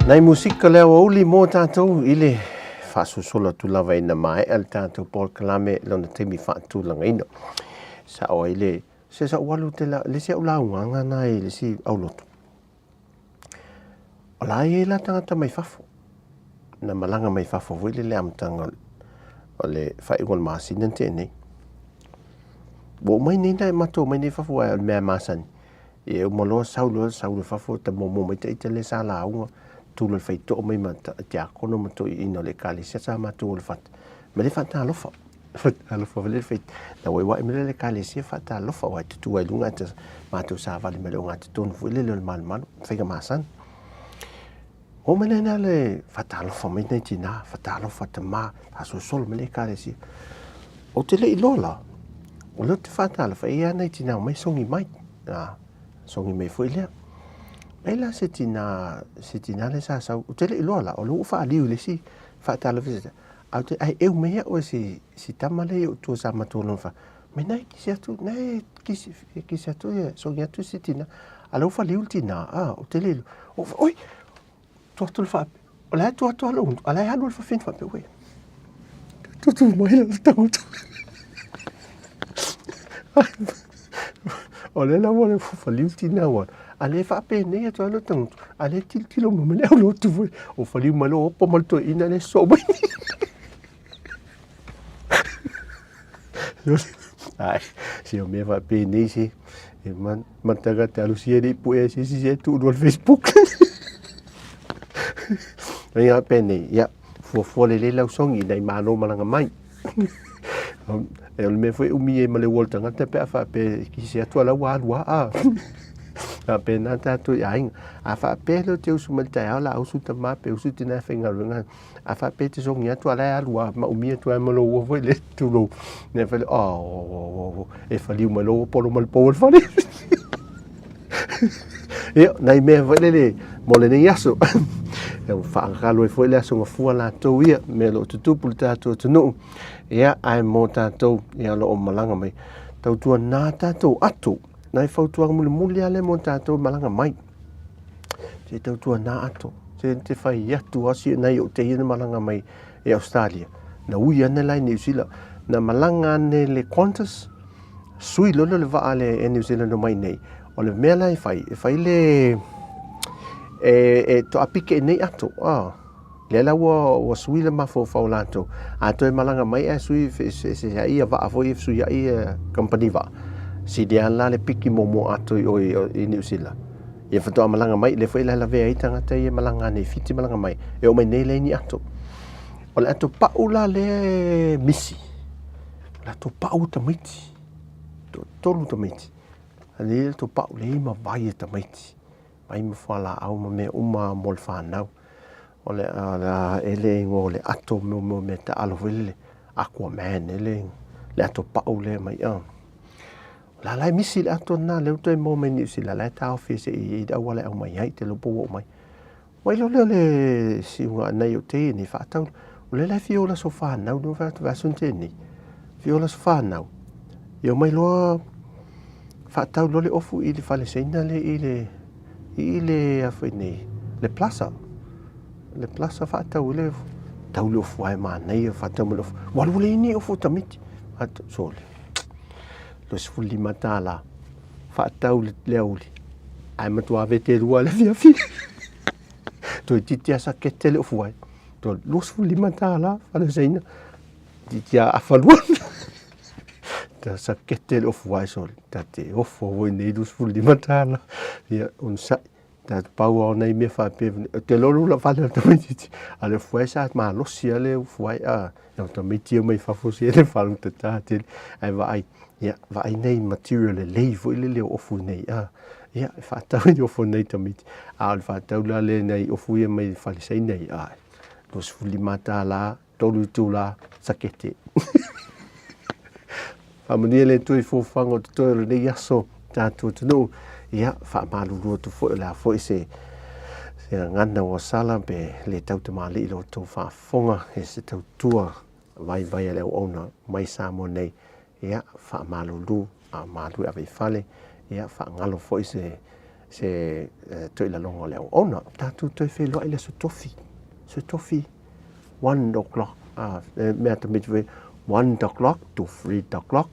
Nai musika leo auli mo tātou I le whasusola tulawa ina mai al tātou Paul Kalame lona temi whaatulanga ino. Sa o ile se sa walu te la le se au launga nai le si au lotu. O la e la tangata mai whafo. Na malanga mai whafo wile le amtanga o le whaingon maasinan tēnei. Bo mai nei nai mato mai nei whafo ai mea maasani. E o maloa saulo whafo ta momo mai te ita le sa launga. Tulu fai to mai ma te akono ma to ino le kali se sa ma to le fat me le fat alofa alofa le fai na wai me le kali se fat alofa wa tu ai lunga te ma to sa vale me lunga te ton fu le mal fai ga masan o me le na le fat alofa me nei tina fat alofa te ma aso sol me le kali se o te le ilola o le te fat alofa ia nei tina mai songi mai songi mai fu le Ela se tina le sa sa o tele ilo la o lo fa liu le si fa ta le visa au te ai eu mea o si tamale o tu sa matolo fa me nai ki se tu nai ki se tu so ya tu si tina alo fa liu tina o tele o oi tu fa o la tu lo ala ya no fa fin fa pe we tu mai la ta o le la wole fa liu tina wa ale fa pe ne to lo tang ale tilo mo me lo tu o fa liu malo o po malto ina le so ba ai si o me va pe ne si e man taga te alusia di pu e si tu no Facebook ya pe ne ya fo le la song i dai malo malanga mai e me foi umi e male volta ngata pe fa pe ki se tu ala wa a pena tatu yaing a fa pelo te usu malta ala usu tama pe usu tina fenga runga a fa pe te song ya tu ala alwa ma umi tu amalo wo foi le tu lo ne fa e fa liu malo polo mal po fa le e nai me fa le mo le ni yaso e fa galo foi le aso fu ala to ia me lo tu pulta to no ia ai mo tato ia lo malanga mai Tautua na tato atu nai fautua muli ale mo tato malanga mai te tautua na ato te fai atu asi nai o te ina malanga mai e Australia na ui ane lai New Zealand na malanga ne le Qantas sui lolo le vaale e New Zealand o mai nei o le mea lai fai le to apike nei ato le la wa sui le mafo faulato ato e malanga mai e sui se ia va foi sui ia company va si dia la le piki momo ato o New Zealand ia fato malanga mai le foi la ve tanga te ia malanga nei fiti malanga mai e o mai nei le ni ato o le ato paula le misi la to pau tamiti to tolu tamiti ale to pau le ma vai tamiti mai mo fala au me uma molfanau o le ele ngo le ato mo me ta alo vele Aquaman ele le ato pau le mai la lai misi le ato na le to mo me ni si la ta office i da wala au mai ai te lo po mai wai lo le si wa na yo te ni fa ta le la fiola so fa na no fa va sunte ni fiola so fa na yo mai lo fa ta lo le ofu i le fa le sena le i le afini le plaza fa tau le fuai ma nei fa tau lo wal wole ni o fu tamiti at sole lo sfulli matala fa tau le uli ai ma tu avete rua le via fi to titi asa ketele fuai to lo sfulli matala fa le zeina titi a falua ta sa ketele fuai sol tate o fo nei lo sfulli matala ya un sa ta pau nei me fa pe te lolu la fa le tamiti ale foi sa ma lo sia le foi no tamiti mai fa fo sia le fa lu ta te ai vai nei material le vo le o fu nei ia fa ta yo fo nei tamiti al fa ta la le nei o fu mai fa le sei nei lo sfuli mata la tolu tu la sakete amani le tu fo fango to le yaso ta tu no ia fa malu tu fo la fo se ngana wa sala be le tau te mali lo to fa fonga e se tau tua vai le ona mai sa mo nei ia fa malu a malu ave fale ia fa ngalo fo se to la longo le ona ta tu te fe lo ile so tofi 1 o'clock me at me 1 o'clock to 3 o'clock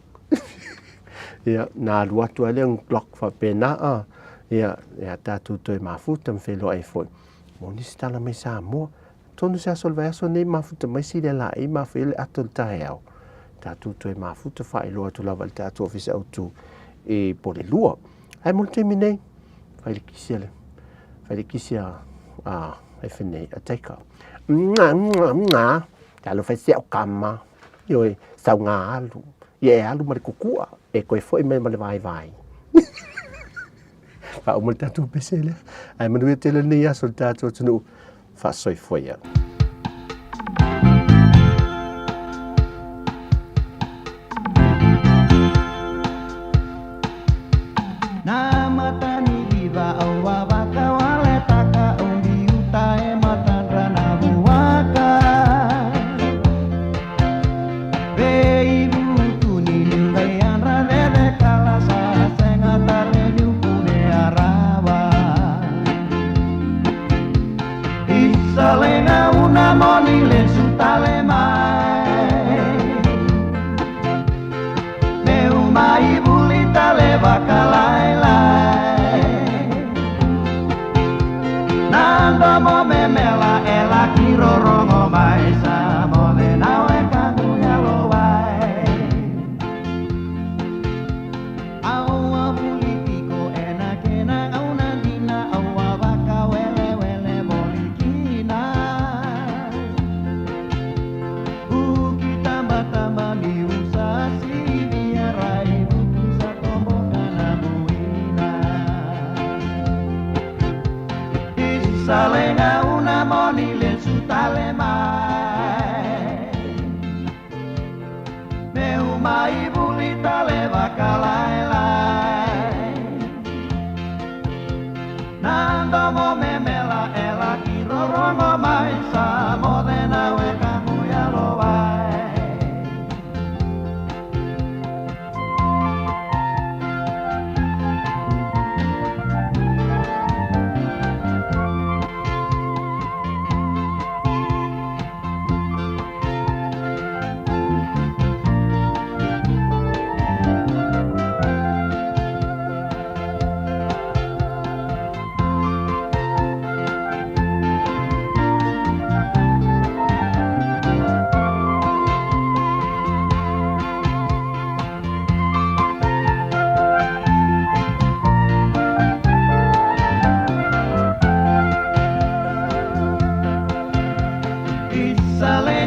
ia na lua tu ale un clock fa pena ia ta tu to ma futa fe lo ai foi moni sta la mesa mo tonu sa solva so nei ma futa mai si la ai ma fe le atol taeo ta tu to ma futa fa lo tu la volta tu office auto e por le lua ai mo terminei fai ki sia ai fene a take up ta lo fa sia o kama yo sa nga lu alu ma kukua e koe foi me le vai fa o multa tu pesele ai manu e tele ni aso tato tunu fa soi foi na mata ni viva o wa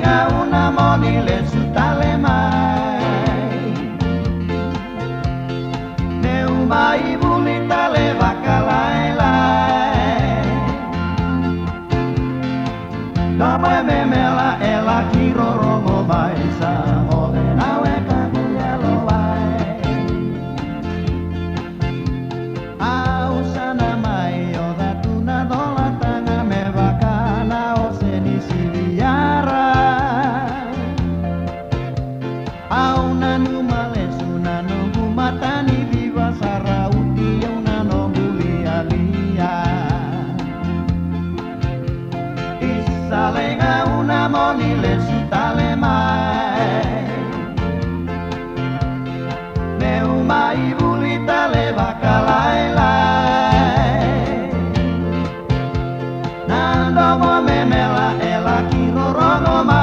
salenga una moni le sutale mai Neu mai bulita le vakalai lai Dama me mela ela kirorongo vai sa ole nawe kakuelo vai Au sana mai o da tuna dola tanga me vakana o seni siliara Au nanu male sunano gumatani viva sarauti una no bulialia Isalenga una moni le sutale mai Meu mai bulita le vakalai lai Nando mo memela ela kirorongo mai